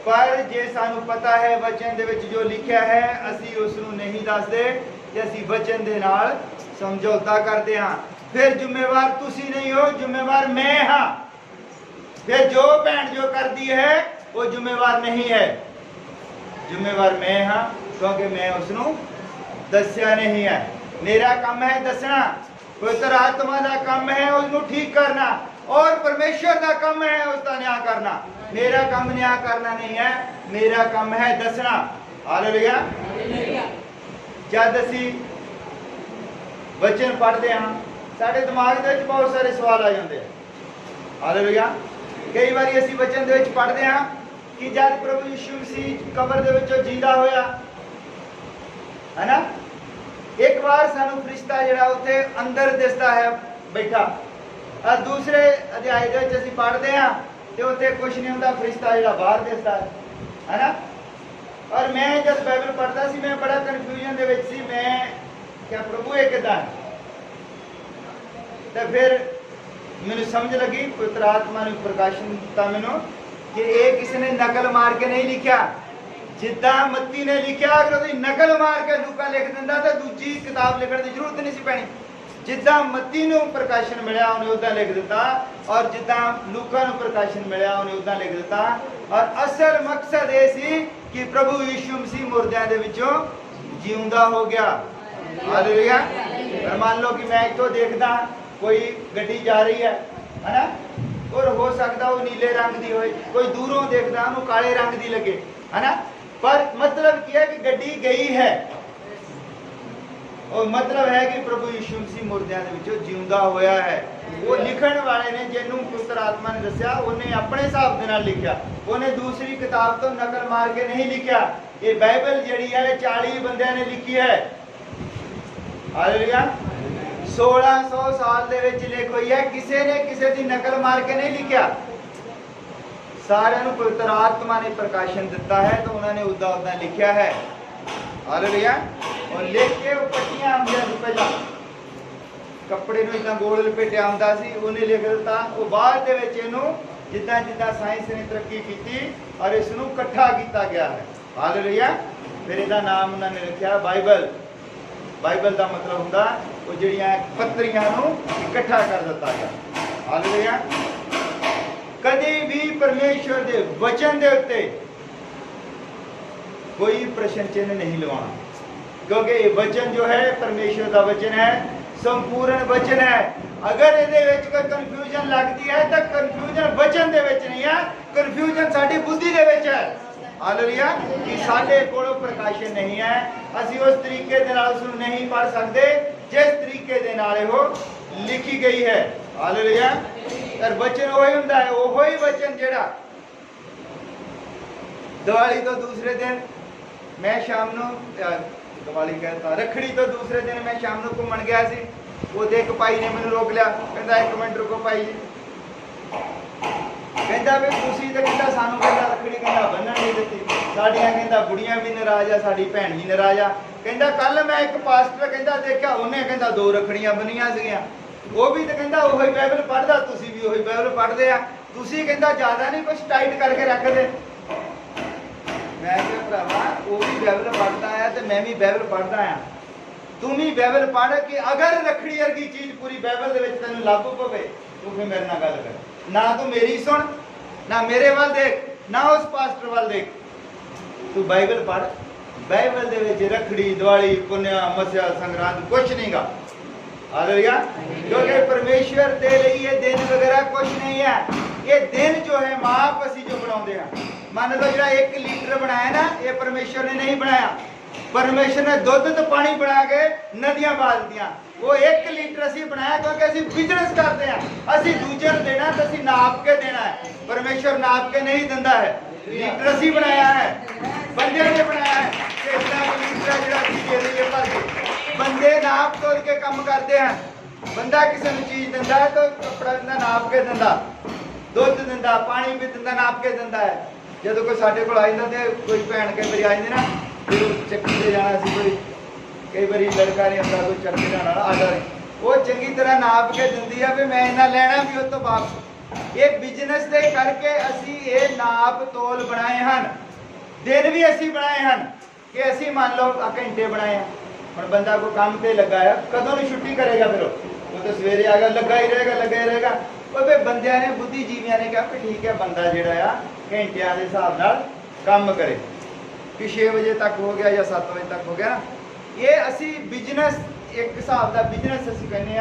पर जे सानू पता है वचन दे विच जो लिखा है, असी उसनू नहीं दसदे ते असी वचन दे नाल समझौता करते हाँ। फिर जिम्मेवार तुसी नहीं हो, जिम्मेवार मैं हाँ। फिर जो भैन जो करती है वो जिम्मेवार नहीं है, जिम्मेवार मैं हाँ, क्योंकि मैं उसनू दस्या नहीं है। मेरा काम है दसना, पवित्र आत्मा का काम है उसनू ठीक करना। और परमेश्वर का काम है उसका न्याय करना। मेरा काम न्याय करना नहीं है, मेरा काम है दसना। हालेलुया। जब असी वचन पढ़ते हैं साडे दिमाग दे विच बहुत सारे सवाल आ जाते हैं। हालेलुया। कई बार असी वचन दे विच पढ़ते हैं कि जब प्रभु यीशु मसीह कबर दे विचों जींदा होया है ना, एक बार सानू फरिश्ता जिहड़ा उत्थे अंदर दिसदा है बैठा। दूसरे अध्याय दे विच असी पढ़ते हैं ते उत्थे कुछ नहीं हुंदा, फरिश्ता जिहड़ा बाहर दिसदा है ना। और मैं जब बाइबल पढ़ता सी मैं बड़ा कन्फ्यूजन दे विच सी, मैं क्या प्रभु ये किदां है? तो फिर मैनू समझ लगी, पवित्र आत्मा ने प्रकाशन दिता मैनू कि ये किसी ने नकल मार के नहीं लिखा। जिद्दां मत्ती ने लिखा अगर उसकी नकल मार के लूका लिख दिंदा तो दूजी किताब लिखने की जरूरत नहीं सी पैनी। जिद्दां मत्ती नूं प्रकाशन मिलिया उन्हें उदां लिख दिता, और जिद्दां लूका नूं प्रकाशन मिलिया उन्हें उदां लिख दिता। और असल मकसद ये सी कि प्रभु यीशु मसीह मुर्दियां दे विचों जिउंदा हो गया। हालेलुया। और मान लो कि मैं इत्थों देखदा कोई गड्डी जा रही है ना, और हो सकता वो नीले रंग की होए, कोई दूरों देखदा उन्हें काले रंग की लगे है ना, पर मतलब क्या है कि गड्डी गई है। और मतलब है कि प्रभु यीशु मसीह मुर्दियां दे विचों जिउंदा होया है। वो लिखण वाले ने जिन्हों पवित्र आत्मा ने दस्या उन्हें अपने हिसाब दे नाल लिखिया, उन्हें दूसरी किताब तो नकल मार के नहीं लिखिया। ये बाइबल जिहड़ी है 40 बंदियां ने लिखी है। हालेलुया। 1600 साल दे विच लिख होई है, किसी ने किसी दी नकल मार के नहीं लिखिया। सारिਆਂ ਨੂੰ पवित्र आत्मा ने प्रकाशन दिता है तो उन्होंने उदा उदा लिखा है। हालेलुया। और लिख के वो पट्टियां आंदियां सी, पहला कपड़े नूं इदां गोल लपेटिया आंदा सी, उन्हें लिख दिता। वो बाद दे विच इहनूं जिद्दां जिद्दां साइंस ने तरक्की की और इसनूं इकट्ठा किया गया है। हालेलुया। फिर इहदा नाम उन्होंने रखा बाइबल। बाइबल का मतलब हुंदा वो जिहड़ियां पत्रियां नूं इकट्ठा कर दिता गया। हालेलुया। कदी भी परमेश्वर दे वचन दे उत्ते कोई प्रश्न चिन्ह नहीं लवाना, क्योंकि ये वचन जो है परमेश्वर का वचन है, संपूर्ण वचन है। अगर इहदे विच कोई कंफ्यूजन लगती है तो कंफ्यूजन वचन दे विच नहीं है, कंफ्यूजन साडी बुद्धि दे विच है। हालेलुया। कि साडे कोलों प्रकाशन नहीं है, असीं उस तरीके दे नाल उसनूं नहीं पढ़ सकते जिस तरीके दे नाल वो लिखी गई है। हालेलुया। और वचन वही हुंदा है, वही वचन जिहड़ा दिवाली तो दूसरे दिन मैं शाम नूं दिवाली कहता रखड़ी तो दूसरे दिन मैं शाम नूं घूमण गया सी। वो देख भाई ने मैनूं रोक लिया, कहंदा एक मिनट रुको भाई जी, कहंदा वे तुसीं ते कहंदा सानूं कहंदा रखड़ी कहंदा बन्नण नहीं दित्ती, साडियां कहंदा बुढ़ियां भी नाराज आ, साडी भैण भी नाराज आ। कहंदा कल मैं एक पास्टर कहंदा देखा उन्हें कहंदा 2 रखड़ियां बनियां सीगियां, वो भी तो कहंदा वही बाइबल पढ़दा, तुसीं भी वही बाइबल पढ़दे आ, तुसीं कहंदा ज्यादा नहीं कुछ टाइट करके रख दे। मैं क्या भरावा वो भी बाइबल पढ़ता है तो मैं भी बाइबल पढ़ता आ, तुम भी बाइबल पढ़ कि अगर रखड़ी वर्गी चीज पूरी बाइबल दे विच तैनूं लागू पवे तो फिर मेरे नाल गल कर, ना तू मेरी सुन, ना मेरे वाल देख, ना उस पास्टर वाल देख, तू बाइबल पढ़। बाइबल दे विच रखड़ी दिवाली पुन्या मस्या संग्रांद कुछ नहीं गा। हालेलुया। क्योंकि परमेश्वर दे लिए ये दिन वगैरह कुछ नहीं है। ये दिन जो है माप असी जो बनाते हैं, मान लो जो 1 लीटर बनाया ना, ये परमेश्वर ने नहीं बनाया। परमेश्वर ने दुध तो पानी बना के नदियां बाल दिया, वो 1 लीटर असी बनाया क्योंकि असी बिजनेस करते हैं, असी दूजे नूं देना तो असी नाप के देना है। परमेश्वर नाप के नहीं दिंदा है, लीटर असी बनाया है, बंदे ने बनाया है कि इतना लीटर जिहड़ा असी दे दईए भर के। बंदे नाप तोल के काम करते हैं। बंदा किसी ने चीज दिंदा है तो कपड़ा दिंदा नाप के दिंदा, दुध दिंदा, पानी भी दिंदा नाप के दिंदा है। जदों कोई साडे कोल आ जांदा ते कोई भैन कई बारी आ जांदी ना, फिर चक्की ते जाना सी, कोई कई बारी लड़का नहीं आंदा, कोई चक्की जाना आंदा नहीं, वो चंगी तरह नाप के दिंदी है भी मैं इन्ना लेना भी उस तो वापस। ये बिजनेस दे करके असी ये नाप तोल बनाए हैं, दिन भी असी बनाए हैं कि असी मान लो घंटे बनाए हैं। हम बंदा को काम पे लगा है, कदों नहीं छुट्टी करेगा, फिर वो तो सवेरे आएगा, लगा ही रहेगा, लगा ही रहेगा। और फिर बंदियां ने बुद्धिजीवियों ने कहा कि ठीक है बंदा जिहड़ा आ घंटियां के हिसाब नाल काम करे कि 6 बजे तक हो गया या 7 बजे तक हो गया। ये असी बिजनेस एक हिसाब का बिजनेस असी कहने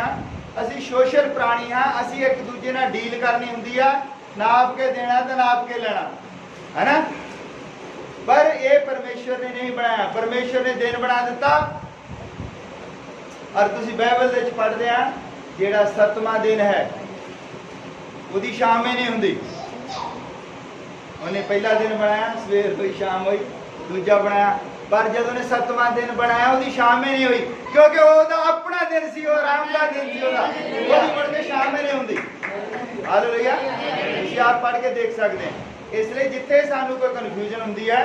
ਅਸੀਂ ਸੋਸ਼ਲ ਪ੍ਰਾਣੀ ਹਾਂ, ਅਸੀਂ ਇੱਕ ਦੂਜੇ ਨਾਲ ਡੀਲ ਕਰਨੀ ਹੁੰਦੀ ਆ, ਨਾਪ ਕੇ ਦੇਣਾ ਤੇ ਨਾਪ ਕੇ ਲੈਣਾ, ਹੈ ਨਾ। ਪਰ ਇਹ ਪਰਮੇਸ਼ਵਰ ਨੇ ਨਹੀਂ ਬਣਾਇਆ, ਪਰਮੇਸ਼ਵਰ ਨੇ ਦਿਨ ਬਣਾ ਦਿੱਤਾ। ਔਰ ਤੁਸੀਂ ਬਾਈਬਲ ਦੇ ਵਿੱਚ ਪੜ੍ਹਦੇ ਆ, ਜਿਹੜਾ 7ਵਾਂ ਦਿਨ ਹੈ ਉਹਦੀ ਸ਼ਾਮ ਹੀ ਨਹੀਂ ਹੁੰਦੀ। ਉਹਨੇ ਪਹਿਲਾ ਦਿਨ ਬਣਾਇਆ, ਸਵੇਰ ਹੋਈ ਸ਼ਾਮ ਹੋਈ, ਦੂਜਾ ਬਣਾਇਆ, ਪਰ ਜਦੋਂ ਉਹਨੇ 7ਵਾਂ ਦਿਨ ਬਣਾਇਆ ਉਹਦੀ ਸ਼ਾਮ ਹੀ ਨਹੀਂ ਹੋਈ, ਕਿਉਂਕਿ ਉਹਦਾ ਆਪਣਾ ਦਿਨ ਸੀ, ਉਹ ਆਰਾਮ ਦਾ ਦਿਨ ਸੀ ਉਹਦਾ, ਉਹਦੀ ਮੁੜ ਕੇ ਸ਼ਾਮ ਹੀ ਨਹੀਂ ਹੁੰਦੀ। ਹਾਲੇਲੂਇਆ। ਤੁਸੀਂ ਆਪ ਪੜ੍ਹ ਕੇ ਦੇਖ ਸਕਦੇ ਹੋ। ਇਸ ਲਈ ਜਿੱਥੇ ਸਾਨੂੰ ਕੋਈ ਕਨਫਿਊਜ਼ਨ ਹੁੰਦੀ ਹੈ,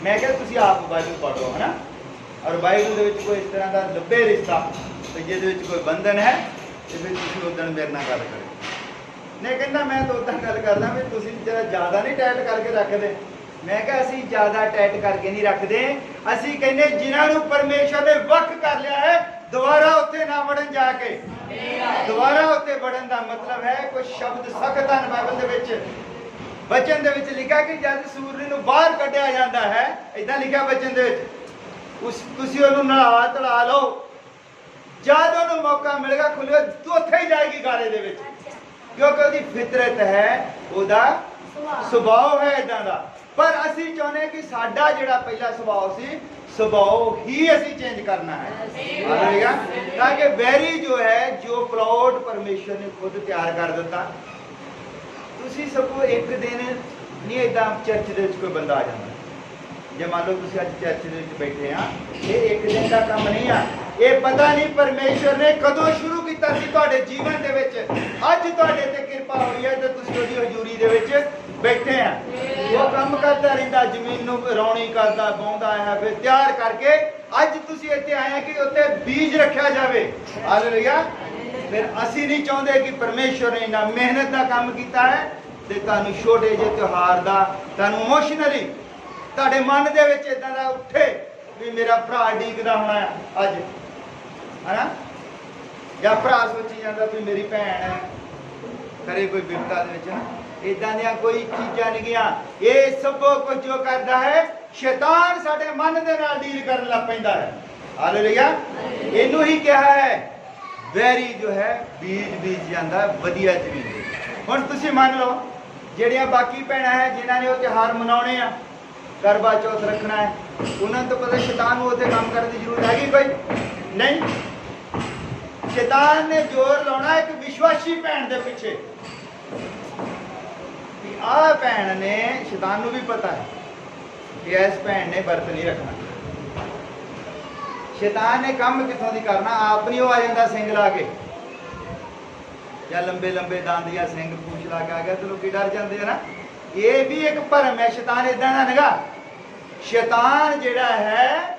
ਮੈਂ ਕਿਹਾ ਤੁਸੀਂ ਆਪ ਬਾਈਬਲ ਪੜ੍ਹੋ, ਹੈ ਨਾ। ਔਰ ਬਾਈਬਲ ਦੇ ਵਿੱਚ ਕੋਈ ਇਸ ਤਰ੍ਹਾਂ ਦਾ ਲੱਭੇ ਰਿਸ਼ਤਾ ਤੇ ਜਿਹਦੇ ਵਿੱਚ ਕੋਈ ਬੰਧਨ ਹੈ, ਤੇ ਫਿਰ ਤੁਸੀਂ ਉਦੋਂ ਮੇਰੇ ਨਾਲ ਗੱਲ ਕਰੋ। ਨਹੀਂ ਕਹਿੰਦਾ ਮੈਂ ਤਾਂ ਉਦਾਂ ਗੱਲ ਕਰਦਾ ਵੀ ਤੁਸੀਂ ਜਰਾ ਜ਼ਿਆਦਾ ਨਹੀਂ ਟਾਈਟ ਕਰਕੇ ਰੱਖਦੇ। ਮੈਂ ਕਿਹਾ ਅਸੀਂ ਜ਼ਿਆਦਾ ਟਾਈਟ ਕਰਕੇ ਨਹੀਂ ਰੱਖਦੇ, ਅਸੀਂ ਕਹਿੰਦੇ ਜਿਨ੍ਹਾਂ ਨੂੰ ਪਰਮੇਸ਼ਰ ਨੇ ਵੱਖ ਕਰ ਲਿਆ ਹੈ ਦੁਬਾਰਾ ਉੱਥੇ ਨਾ ਵੜਨ ਜਾ ਕੇ। ਦੁਬਾਰਾ ਉੱਥੇ ਵੜਨ ਦਾ ਮਤਲਬ ਹੈ ਕੋਈ ਸ਼ਬਦ ਸਖਤ ਹਨ ਬਾਈਬਲ ਦੇ ਵਿੱਚ। ਬਚਨ ਦੇ ਵਿੱਚ ਲਿਖਿਆ ਕਿ ਜਦ ਸੂਰਜ ਨੂੰ ਬਾਹਰ ਕੱਢਿਆ ਜਾਂਦਾ ਹੈ, ਇਦਾਂ ਲਿਖਿਆ ਬਚਨ ਦੇ ਵਿੱਚ, ਤੁਸੀਂ ਉਹਨੂੰ ਨਲਾ ਧਲਾ ਲਓ, ਜਦ ਉਹਨੂੰ ਮੌਕਾ ਮਿਲੇਗਾ ਖੁੱਲ੍ਹੇਗਾ ਤੂੰ ਉੱਥੇ ਹੀ ਜਾਏਗੀ ਗਾਰੇ ਦੇ ਵਿੱਚ, ਕਿਉਂਕਿ ਉਹਦੀ ਫਿਤਰਤ ਹੈ, ਉਹਦਾ ਸੁਭਾਅ ਹੈ ਇਦਾਂ ਦਾ। ਪਰ ਅਸੀਂ ਚਾਹੁੰਦੇ ਕਿ ਸਾਡਾ ਜਿਹੜਾ ਪਹਿਲਾ ਸੁਭਾਅ ਸੀ, ਸੁਭਾਅ ਹੀ ਅਸੀਂ ਚੇਂਜ ਕਰਨਾ ਹੈ, ਤਾਂ ਕਿ ਵੈਰੀ ਜੋ ਹੈ, ਜੋ ਪਲਾਟ ਪਰਮੇਸ਼ਰ ਨੇ ਖੁਦ ਤਿਆਰ ਕਰ ਦਿੱਤਾ। ਤੁਸੀਂ ਸਗੋਂ ਇੱਕ ਦਿਨ ਨਹੀਂ ਇਦਾਂ ਚਰਚ ਦੇ ਵਿੱਚ ਕੋਈ ਬੰਦਾ ਆ ਜਾਂਦਾ, ਜੇ ਮੰਨ ਲਓ ਤੁਸੀਂ ਅੱਜ ਚਰਚ ਦੇ ਵਿੱਚ ਬੈਠੇ ਆ, ਇਹ ਇੱਕ ਦਿਨ ਦਾ ਕੰਮ ਨਹੀਂ ਆ। ਇਹ ਪਤਾ ਨਹੀਂ ਪਰਮੇਸ਼ਰ ਨੇ ਕਦੋਂ ਸ਼ੁਰੂ ਕੀਤਾ ਸੀ ਤੁਹਾਡੇ ਜੀਵਨ ਦੇ ਵਿੱਚ, ਅੱਜ ਤੁਹਾਡੇ ਤੇ ਕਿਰਪਾ ਹੋਈ ਹੈ ਤੇ ਤੁਸੀਂ ਉਹਦੀ ਹਜ਼ੂਰੀ ਦੇ ਵਿੱਚ ਬੈਠੇ ਆ। ਉਹ ਕੰਮ ਕਰਦਾ ਰਹਿੰਦਾ, ਜ਼ਮੀਨ ਨੂੰ ਰੌਣੀ ਕਰਦਾ, ਬਾਉਂਦਾ ਹੈ, ਫਿਰ ਤਿਆਰ ਕਰਕੇ ਅੱਜ ਤੁਸੀਂ ਇੱਥੇ ਆਏ ਆ ਕਿ ਉੱਤੇ ਬੀਜ ਰੱਖਿਆ ਜਾਵੇ। ਹਾਲੇਲੂਇਆ। ਫਿਰ ਅਸੀਂ ਨਹੀਂ ਚਾਹੁੰਦੇ ਕਿ ਪਰਮੇਸ਼ਰ ਨੇ ਇੰਨਾ ਮਿਹਨਤ ਦਾ ਕੰਮ ਕੀਤਾ ਹੈ ਤੇ ਤੁਹਾਨੂੰ ਛੋਟੇ ਜਿਹੇ ਤਿਉਹਾਰ ਦਾ, ਤੁਹਾਨੂੰ ਇਮੋਸ਼ਨਲੀ ਤੁਹਾਡੇ ਮਨ ਦੇ ਵਿੱਚ ਇਦਾਂ ਦਾ ਉੱਠੇ ਵੀ ਮੇਰਾ ਭਰਾ ਡੀਕਦਾ ਹੋਣਾ ਅੱਜ, ਹਨਾ। ਜਾਂ ਭਰਾ ਸੋਚੀ ਜਾਂਦਾ ਵੀ ਮੇਰੀ ਭੈਣ ਹੈ, ਕਰੇ ਕੋਈ ਬਿਪਤਾ ਦੇ ਵਿੱਚ, ਇਦਾਂ ਦੀਆਂ ਕੋਈ ਚੀਜ਼ਾਂ ਨਹੀਂ ਗਿਆ। ਇਹ ਸਭ ਕੁਝ ਜੋ ਕਰਦਾ ਹੈ ਸ਼ੈਤਾਨ ਸਾਡੇ ਮਨ ਦੇ ਨਾਲ ਡੀਲ ਕਰਨ ਲੱਗ ਪੈਂਦਾ ਹੈ। ਹਾਲੇਲੂਇਆ। ਇਹਨੂੰ ਹੀ ਕਿਹਾ ਹੈ ਵੈਰੀ ਜੋ ਹੈ ਬੀਜ ਜਾਂਦਾ ਵਧੀਆ ਜ਼ਮੀਨ। ਹੁਣ ਤੁਸੀਂ ਮੰਨ ਲਓ ਜਿਹੜੀਆਂ ਬਾਕੀ ਭੈਣਾਂ ਹੈ ਜਿਨ੍ਹਾਂ ਨੇ ਉਹ ਤਿਉਹਾਰ ਮਨਾਉਣੇ ਆ, ਕਰਵਾ ਚੌਥ ਰੱਖਣਾ ਹੈ, ਉਹਨਾਂ ਨੂੰ ਤਾਂ ਪਤਾ ਸ਼ੈਤਾਨ ਨੂੰ ਉੱਥੇ ਕੰਮ ਕਰਨ ਦੀ ਜ਼ਰੂਰਤ ਹੈਗੀ ਕੋਈ ਨਹੀਂ। ਸ਼ੈਤਾਨ ਨੇ ਜ਼ੋਰ ਲਾਉਣਾ ਇੱਕ ਵਿਸ਼ਵਾਸੀ ਭੈਣ ਦੇ ਪਿੱਛੇ। ਆਹ ਭੈਣ ਨੇ, ਸ਼ੈਤਾਨ ਨੂੰ ਵੀ ਪਤਾ ਹੈ ਕਿ ਇਸ ਭੈਣ ਨੇ ਵਰਤ ਨਹੀਂ ਰੱਖਣਾ। ਸ਼ੈਤਾਨ ਨੇ ਕੰਮ ਕਿੱਥੋਂ ਦੀ ਕਰਨਾ, ਆਪ ਨਹੀਂ ਉਹ ਆ ਜਾਂਦਾ ਸਿੰਘ ਲਾ ਕੇ, ਜਾਂ ਲੰਬੇ ਲੰਬੇ ਦੰਦ ਜਾਂ ਸਿੰਘ ਪੂਛ ਲਾ ਕੇ ਆ ਗਿਆ ਤੇ ਲੋਕੀ ਡਰ ਜਾਂਦੇ ਆ ਨਾ। ਇਹ ਵੀ ਇੱਕ ਭਰਮ ਹੈ। ਸ਼ੈਤਾਨ ਇਦਾਂ ਦਾ ਨਹੀਂਗਾ। ਸ਼ੈਤਾਨ ਜਿਹੜਾ ਹੈ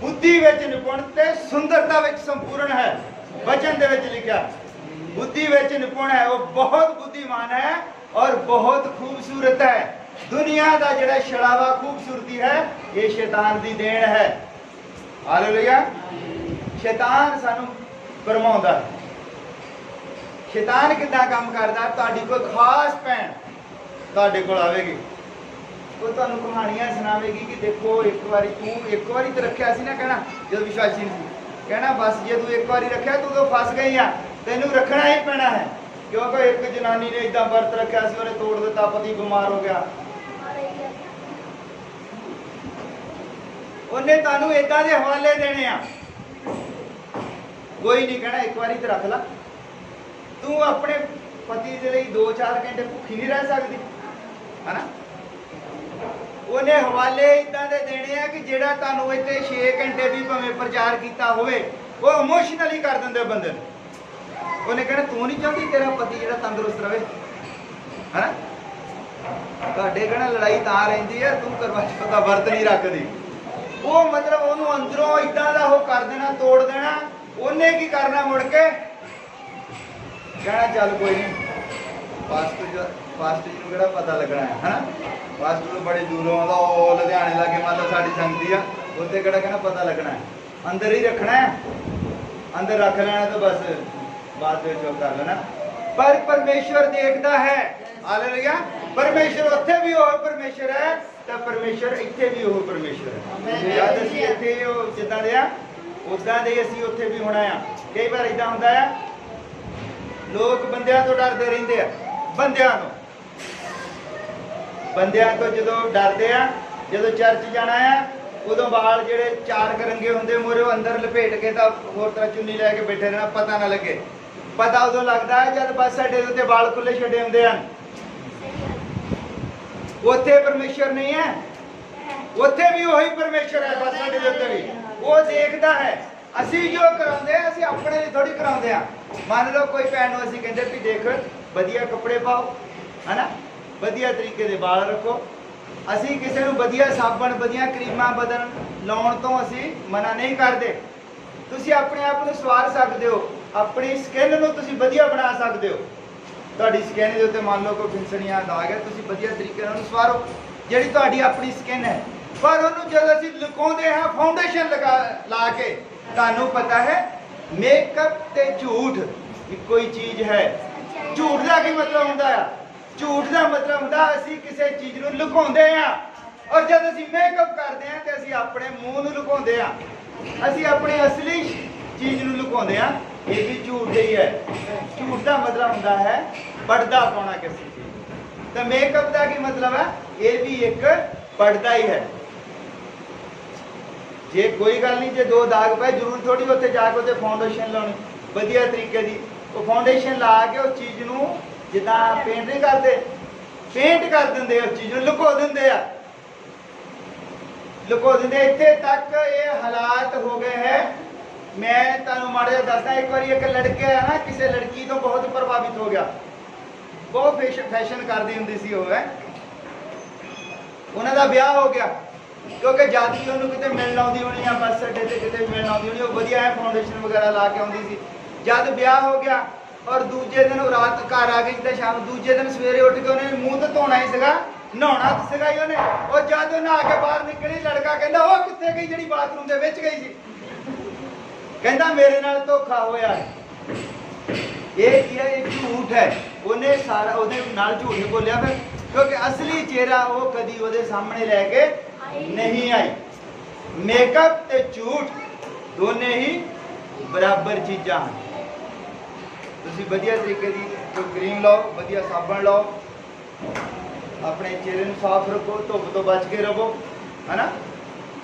ਬੁੱਧੀ ਵਿੱਚ ਨਿਪੁੰਨ ਤੇ ਸੁੰਦਰਤਾ ਵਿੱਚ ਸੰਪੂਰਨ ਹੈ। ਵਚਨ ਦੇ ਵਿੱਚ ਲਿਖਿਆ ਬੁੱਧੀ ਵਿੱਚ ਨਿਪੁੰਨ ਹੈ, ਉਹ ਬਹੁਤ ਬੁੱਧੀਮਾਨ ਹੈ ਔਰ ਬਹੁਤ ਖੂਬਸੂਰਤ ਹੈ। ਦੁਨੀਆ ਦਾ ਜਿਹੜਾ ਛੜਾਵਾ ਖੂਬਸੂਰਤੀ ਹੈ, ਇਹ ਸ਼ੈਤਾਨ ਦੀ ਦੇਣ ਹੈ। ਹਾਲੇਲੂਇਆ। ਸ਼ੈਤਾਨ ਸਾਨੂੰ ਭਰਮਾਉਂਦਾ ਹੈ। ਸ਼ੈਤਾਨ ਕਿੱਦਾਂ ਕੰਮ ਕਰਦਾ, ਤੁਹਾਡੀ ਕੋਈ ਖਾਸ ਭੈਣ ਤੁਹਾਡੇ ਕੋਲ ਆਵੇਗੀ, ਉਹ ਤੁਹਾਨੂੰ ਕਹਾਣੀਆਂ ਸੁਣਾਵੇਗੀ ਕਿ ਦੇਖੋ ਇੱਕ ਵਾਰੀ ਤੇ ਰੱਖਿਆ ਸੀ ਨਾ, ਕਹਿਣਾ ਜਦੋਂ ਵਿਸ਼ਵਾਸੀ ਸੀ, ਕਹਿਣਾ ਬਸ ਜੇ ਤੂੰ ਇੱਕ ਵਾਰੀ ਰੱਖਿਆ ਤੂੰ ਤਾਂ ਫਸ ਗਈ ਆ, ਤੈਨੂੰ ਰੱਖਣਾ ਹੀ ਪੈਣਾ ਹੈ। ਕਿਉਂਕਿ ਇੱਕ ਜਨਾਨੀ ਨੇ ਇਦਾਂ ਵਰਤ ਰੱਖਿਆ ਸੀ, ਉਹਨੇ ਤੋੜ ਦਿੱਤਾ, ਪਤੀ ਬਿਮਾਰ ਹੋ ਗਿਆ। ਉਹਨੇ ਤੁਹਾਨੂੰ ਇਦਾਂ ਦੇ ਹਵਾਲੇ ਦੇਣੇ ਆ। ਕੋਈ ਨਹੀਂ ਕਹਿਣਾ ਇੱਕ ਵਾਰੀ ਤੇ ਰੱਖ ਲੈ। ਤੂੰ ਆਪਣੇ ਪਤੀ ਦੇ ਲਈ 2-4 ਘੰਟੇ ਭੁੱਖੀ ਨਹੀਂ ਰਹਿ ਸਕਦੀ, ਹਨਾ। ਉਹਨੇ ਹਵਾਲੇ ਇਦਾਂ ਦੇ ਦੇਣੇ ਆ ਕਿ ਜਿਹੜਾ ਤੁਹਾਨੂੰ ਇੱਥੇ 6 ਘੰਟੇ ਵੀ ਭਾਵੇਂ ਪ੍ਰਚਾਰ ਕੀਤਾ ਹੋਵੇ, ਉਹ ਇਮੋਸ਼ਨਲੀ ਕਰ ਦਿੰਦੇ ਬੰਦੇ ਨੂੰ। ਉਹਨੇ ਕਹਿਣਾ ਤੂੰ ਨਹੀਂ ਚਾਹੁੰਦੀ ਤੇਰਾ ਪਤੀ ਜਿਹੜਾ ਤੰਦਰੁਸਤ ਰਵੇ, ਹਨਾ। ਤੁਹਾਡੇ ਕਹਿਣਾ ਲੜਾਈ ਤਾਂ ਰਹਿੰਦੀ ਹੈ, ਤੂੰ ਕਰਵਾ ਚੌਥ ਦਾ ਵਰਤ ਨਹੀਂ ਰੱਖਦੀ। ਉਹ ਮਤਲਬ ਉਹਨੂੰ ਅੰਦਰੋਂ ਇਦਾਂ ਦਾ ਉਹ ਕਰ ਦੇਣਾ, ਤੋੜ ਦੇਣਾ। ਉਹਨੇ ਕੀ ਕਰਨਾ, ਮੁੜ ਕੇ ਕਹਿਣਾ ਚੱਲ ਕੋਈ ਨਹੀਂ, ਪਾਸਟਰ ਜੀ ਨੂੰ ਕਿਹੜਾ ਪਤਾ ਲੱਗਣਾ ਹੈ, ਹਨਾ। ਪਾਸਟਰ ਨੂੰ ਬੜੇ ਦੂਰੋਂ ਆਉਂਦਾ, ਉਹ ਲੁਧਿਆਣੇ ਲਾਗੇ ਮੰਨ ਲਓ ਸਾਡੀ ਸੰਗਤੀ ਆ, ਉੱਥੇ ਕਿਹੜਾ ਕਹਿਣਾ ਪਤਾ ਲੱਗਣਾ ਹੈ। ਅੰਦਰ ਹੀ ਰੱਖਣਾ ਹੈ, ਅੰਦਰ ਰੱਖ ਲੈਣਾ ਤਾਂ ਬਸ ਬਾਅਦ ਵਿੱਚ ਉਹ ਕਰ ਲੈਣਾ। ਪਰ ਪਰਮੇਸ਼ਵਰ ਦੇਖਦਾ ਹੈ। ਹਾਲੇਲੂਇਆ। ਪਰਮੇਸ਼ਵਰ ਉੱਥੇ ਵੀ ਉਹ ਪਰਮੇਸ਼ਵਰ ਹੈ ਤਾਂ ਪਰਮੇਸ਼ਵਰ ਇੱਥੇ ਵੀ ਉਹ ਪਰਮੇਸ਼ਵਰ ਹੈ। ਜਦ ਅਸੀਂ ਇੱਥੇ ਉਹ ਜਿੱਦਾਂ ਦੇ ਆ, ਉਦਾਂ ਦੇ ਅਸੀਂ ਉੱਥੇ ਵੀ ਹੋਣਾ ਆ। ਕਈ ਵਾਰ ਇਦਾਂ ਹੁੰਦਾ ਆ, ਲੋਕ ਬੰਦਿਆਂ ਤੋਂ ਡਰਦੇ ਰਹਿੰਦੇ ਆ। ਬੰਦਿਆਂ ਤੋਂ ਜਦੋਂ ਡਰਦੇ ਆ, ਜਦੋਂ ਚਰਚ ਜਾਣਾ ਆ ਉਦੋਂ ਵਾਲ ਜਿਹੜੇ ਚਾਰ ਕਰੰਗੇ ਹੁੰਦੇ ਮੂਹਰੇ ਉਹ ਅੰਦਰ ਲਪੇਟ ਕੇ ਤਾਂ ਹੋਰ ਤਰ੍ਹਾਂ ਚੁੰਨੀ ਲੈ ਕੇ ਬੈਠੇ ਰਹਿਣਾ, ਪਤਾ ਨਾ ਲੱਗੇ। ਪਤਾ ਉਦੋਂ ਲੱਗਦਾ ਹੈ ਜਦ ਬੱਸ ਅੱਡੇ ਦੇ ਉੱਤੇ ਵਾਲ ਖੁੱਲੇ ਛੱਡੇ ਹੁੰਦੇ ਹਨ। ਉੱਥੇ ਪਰਮੇਸ਼ਰ ਨਹੀਂ ਹੈ, ਉੱਥੇ ਵੀ ਉਹੀ ਪਰਮੇਸ਼ਰ ਹੈ। ਬੱਸ ਅੱਡੇ ਦੇ ਉੱਤੇ ਵੀ ਉਹ ਦੇਖਦਾ ਹੈ। ਅਸੀਂ ਜੋ ਕਰਾਉਂਦੇ ਆ ਅਸੀਂ ਆਪਣੇ ਲਈ ਥੋੜੀ ਕਰਾਉਂਦੇ ਆ। ਮੰਨ ਲਓ ਕੋਈ ਭੈਣ ਨੂੰ ਅਸੀਂ ਕਹਿੰਦੇ ਵੀ ਦੇਖ ਵਧੀਆ ਕੱਪੜੇ ਪਾਓ, ਹਨਾ, ਵਧੀਆ ਤਰੀਕੇ ਦੇ ਵਾਲ ਰੱਖੋ। ਅਸੀਂ ਕਿਸੇ ਨੂੰ ਵਧੀਆ ਸਾਬਣ, ਵਧੀਆ ਕਰੀਮਾਂ ਬਦਨ ਲਾਉਣ ਤੋਂ ਅਸੀਂ ਮਨਾ ਨਹੀਂ ਕਰਦੇ। ਤੁਸੀਂ ਆਪਣੇ ਆਪ ਨੂੰ ਸਵਾਰ ਸਕਦੇ ਹੋ, ਆਪਣੀ ਸਕਿਨ ਨੂੰ ਤੁਸੀਂ ਵਧੀਆ ਬਣਾ ਸਕਦੇ ਹੋ। ਤੁਹਾਡੀ ਸਕਿਨ ਦੇ ਉੱਤੇ ਮੰਨ ਲਓ ਕੋਈ ਫਿੰਸਣੀਆਂ ਦਾਗ ਹੈ, ਤੁਸੀਂ ਵਧੀਆ ਤਰੀਕੇ ਨਾਲ ਉਹਨੂੰ ਸਵਾਰੋ, ਜਿਹੜੀ ਤੁਹਾਡੀ ਆਪਣੀ ਸਕਿਨ ਹੈ। ਪਰ ਉਹਨੂੰ ਜਦੋਂ ਅਸੀਂ ਲੁਕਾਉਂਦੇ ਹਾਂ ਫਾਊਂਡੇਸ਼ਨ ਲਾ ਕੇ, ਤੁਹਾਨੂੰ ਪਤਾ ਹੈ ਮੇਕਅਪ ਤੇ ਝੂਠ ਇੱਕੋ ਹੀ ਚੀਜ਼ ਹੈ। ਝੂਠ ਦਾ ਕੀ ਮਤਲਬ ਹੁੰਦਾ ਆ? ਝੂਠ ਦਾ ਮਤਲਬ ਹੁੰਦਾ ਅਸੀਂ ਕਿਸੇ ਚੀਜ਼ ਨੂੰ ਲੁਕਾਉਂਦੇ ਆ। ਔਰ ਜਦ ਅਸੀਂ ਮੇਕਅਪ ਕਰਦੇ ਆ ਤੇ ਅਸੀਂ ਆਪਣੇ ਮੂੰਹ ਨੂੰ ਲੁਕਾਉਂਦੇ ਆ, ਅਸੀਂ ਆਪਣੀ ਅਸਲੀ ਚੀਜ਼ ਨੂੰ ਲੁਕਾਉਂਦੇ ਆ। ਇਹ ਵੀ ਝੂਠ ਹੀ ਹੈ। ਝੂਠ ਦਾ ਮਤਲਬ ਹੁੰਦਾ ਹੈ ਪਰਦਾ ਪਾਉਣਾ ਕਿਸੇ ਚੀਜ਼। ਤਾਂ ਮੇਕਅਪ ਦਾ ਕੀ ਮਤਲਬ ਹੈ? ਇਹ ਵੀ ਇੱਕ ਪਰਦਾ ਹੀ ਹੈ। ਜੇ ਕੋਈ ਗੱਲ ਨਹੀਂ, ਜੇ ਦੋ ਦਾਗ ਪਏ ਜ਼ਰੂਰ ਥੋੜੀ ਉੱਥੇ ਜਾ ਕੇ ਉੱਤੇ ਫਾਊਂਡੇਸ਼ਨ ਲਾਉਣੀ ਵਧੀਆ ਤਰੀਕੇ ਦੀ। ਉਹ ਫਾਊਂਡੇਸ਼ਨ ਲਾ ਕੇ ਉਸ ਚੀਜ਼ ਨੂੰ ਜਿੱਦਾਂ ਪੇਂਟ ਨਹੀਂ ਕਰਦੇ, ਪੇਂਟ ਕਰ ਦਿੰਦੇ, ਉਸ ਚੀਜ਼ ਨੂੰ ਲੁਕੋ ਦਿੰਦੇ ਆ, ਲੁਕੋ ਦਿੰਦੇ। ਇੱਥੇ ਤੱਕ ਇਹ ਹਾਲਾਤ ਹੋ ਗਏ ਹੈ। ਮੈਂ ਤੁਹਾਨੂੰ ਮਾੜਾ ਜਿਹਾ ਦੱਸਦਾ, ਇੱਕ ਵਾਰੀ ਇੱਕ ਲੜਕਾ ਹੈ ਨਾ, ਕਿਸੇ ਲੜਕੀ ਤੋਂ ਬਹੁਤ ਪ੍ਰਭਾਵਿਤ ਹੋ ਗਿਆ। ਬਹੁਤ ਫੈਸ਼ਨ ਕਰਦੀ ਹੁੰਦੀ ਸੀ ਉਹ, ਹੈ ਉਹਨਾਂ ਦਾ ਵਿਆਹ ਹੋ ਗਿਆ। ਕਿਉਂਕਿ ਜਦ ਵੀ ਉਹਨੂੰ ਕਿਤੇ ਮਿਲਣ ਆਉਂਦੀ ਹੋਣੀ ਆ, ਬੱਸ ਅੱਡੇ ਤੇ ਕਿਤੇ ਮਿਲਣ ਆਉਂਦੀ ਹੋਣੀ, ਉਹ ਵਧੀਆ ਹੈ ਫਾਊਂਡੇਸ਼ਨ ਵਗੈਰਾ ਲਾ ਕੇ ਆਉਂਦੀ ਸੀ। ਜਦ ਵਿਆਹ ਹੋ ਗਿਆ ਔਰ ਦੂਜੇ ਦਿਨ ਉਹ ਰਾਤ ਘਰ ਆ ਗਈ ਤੇ ਸ਼ਾਮ, ਦੂਜੇ ਦਿਨ ਸਵੇਰੇ ਉੱਠ ਕੇ ਉਹਨੇ ਮੂੰਹ ਤਾਂ ਧੋਣਾ ਹੀ ਸੀਗਾ, ਨਹਾਉਣਾ ਤਾਂ ਸੀਗਾ ਹੀ ਉਹਨੇ। ਉਹ ਜਦ ਉਹ ਨਹਾ ਕੇ ਬਾਹਰ ਨਿਕਲੀ, ਲੜਕਾ ਕਹਿੰਦਾ ਉਹ ਕਿੱਥੇ ਗਈ ਜਿਹੜੀ ਬਾਥਰੂਮ ਦੇ ਵਿੱਚ ਗਈ ਸੀ? ਕਹਿੰਦਾ ਮੇਰੇ ਨਾਲ ਧੋਖਾ ਹੋਇਆ ਹੈ। ਇਹ ਕੀ ਹੈ? ਇਹ ਝੂਠ ਹੈ। ਉਹਨੇ ਸਾਰਾ ਉਹਦੇ ਨਾਲ ਝੂਠ ਬੋਲਿਆ ਫਿਰ, ਕਿਉਂਕਿ ਅਸਲੀ ਚਿਹਰਾ ਉਹ ਕਦੀ ਉਹਦੇ ਸਾਹਮਣੇ ਲੈ ਕੇ ਨਹੀਂ ਆਈ। ਮੇਕਅਪ ਤੇ ਝੂਠ ਦੋਨੇ ਹੀ ਬਰਾਬਰ ਚੀਜ਼ਾਂ ਹਨ। ਤੁਸੀਂ ਵਧੀਆ ਤਰੀਕੇ ਦੀ ਕੋਈ ਕਰੀਮ ਲਾਓ, ਵਧੀਆ ਸਾਬਣ ਲਾਓ, ਆਪਣੇ ਚਿਹਰੇ ਨੂੰ ਸਾਫ਼ ਰੱਖੋ, ਧੁੱਪ ਤੋਂ ਬਚ ਕੇ ਰਹੋ, ਹਨਾ।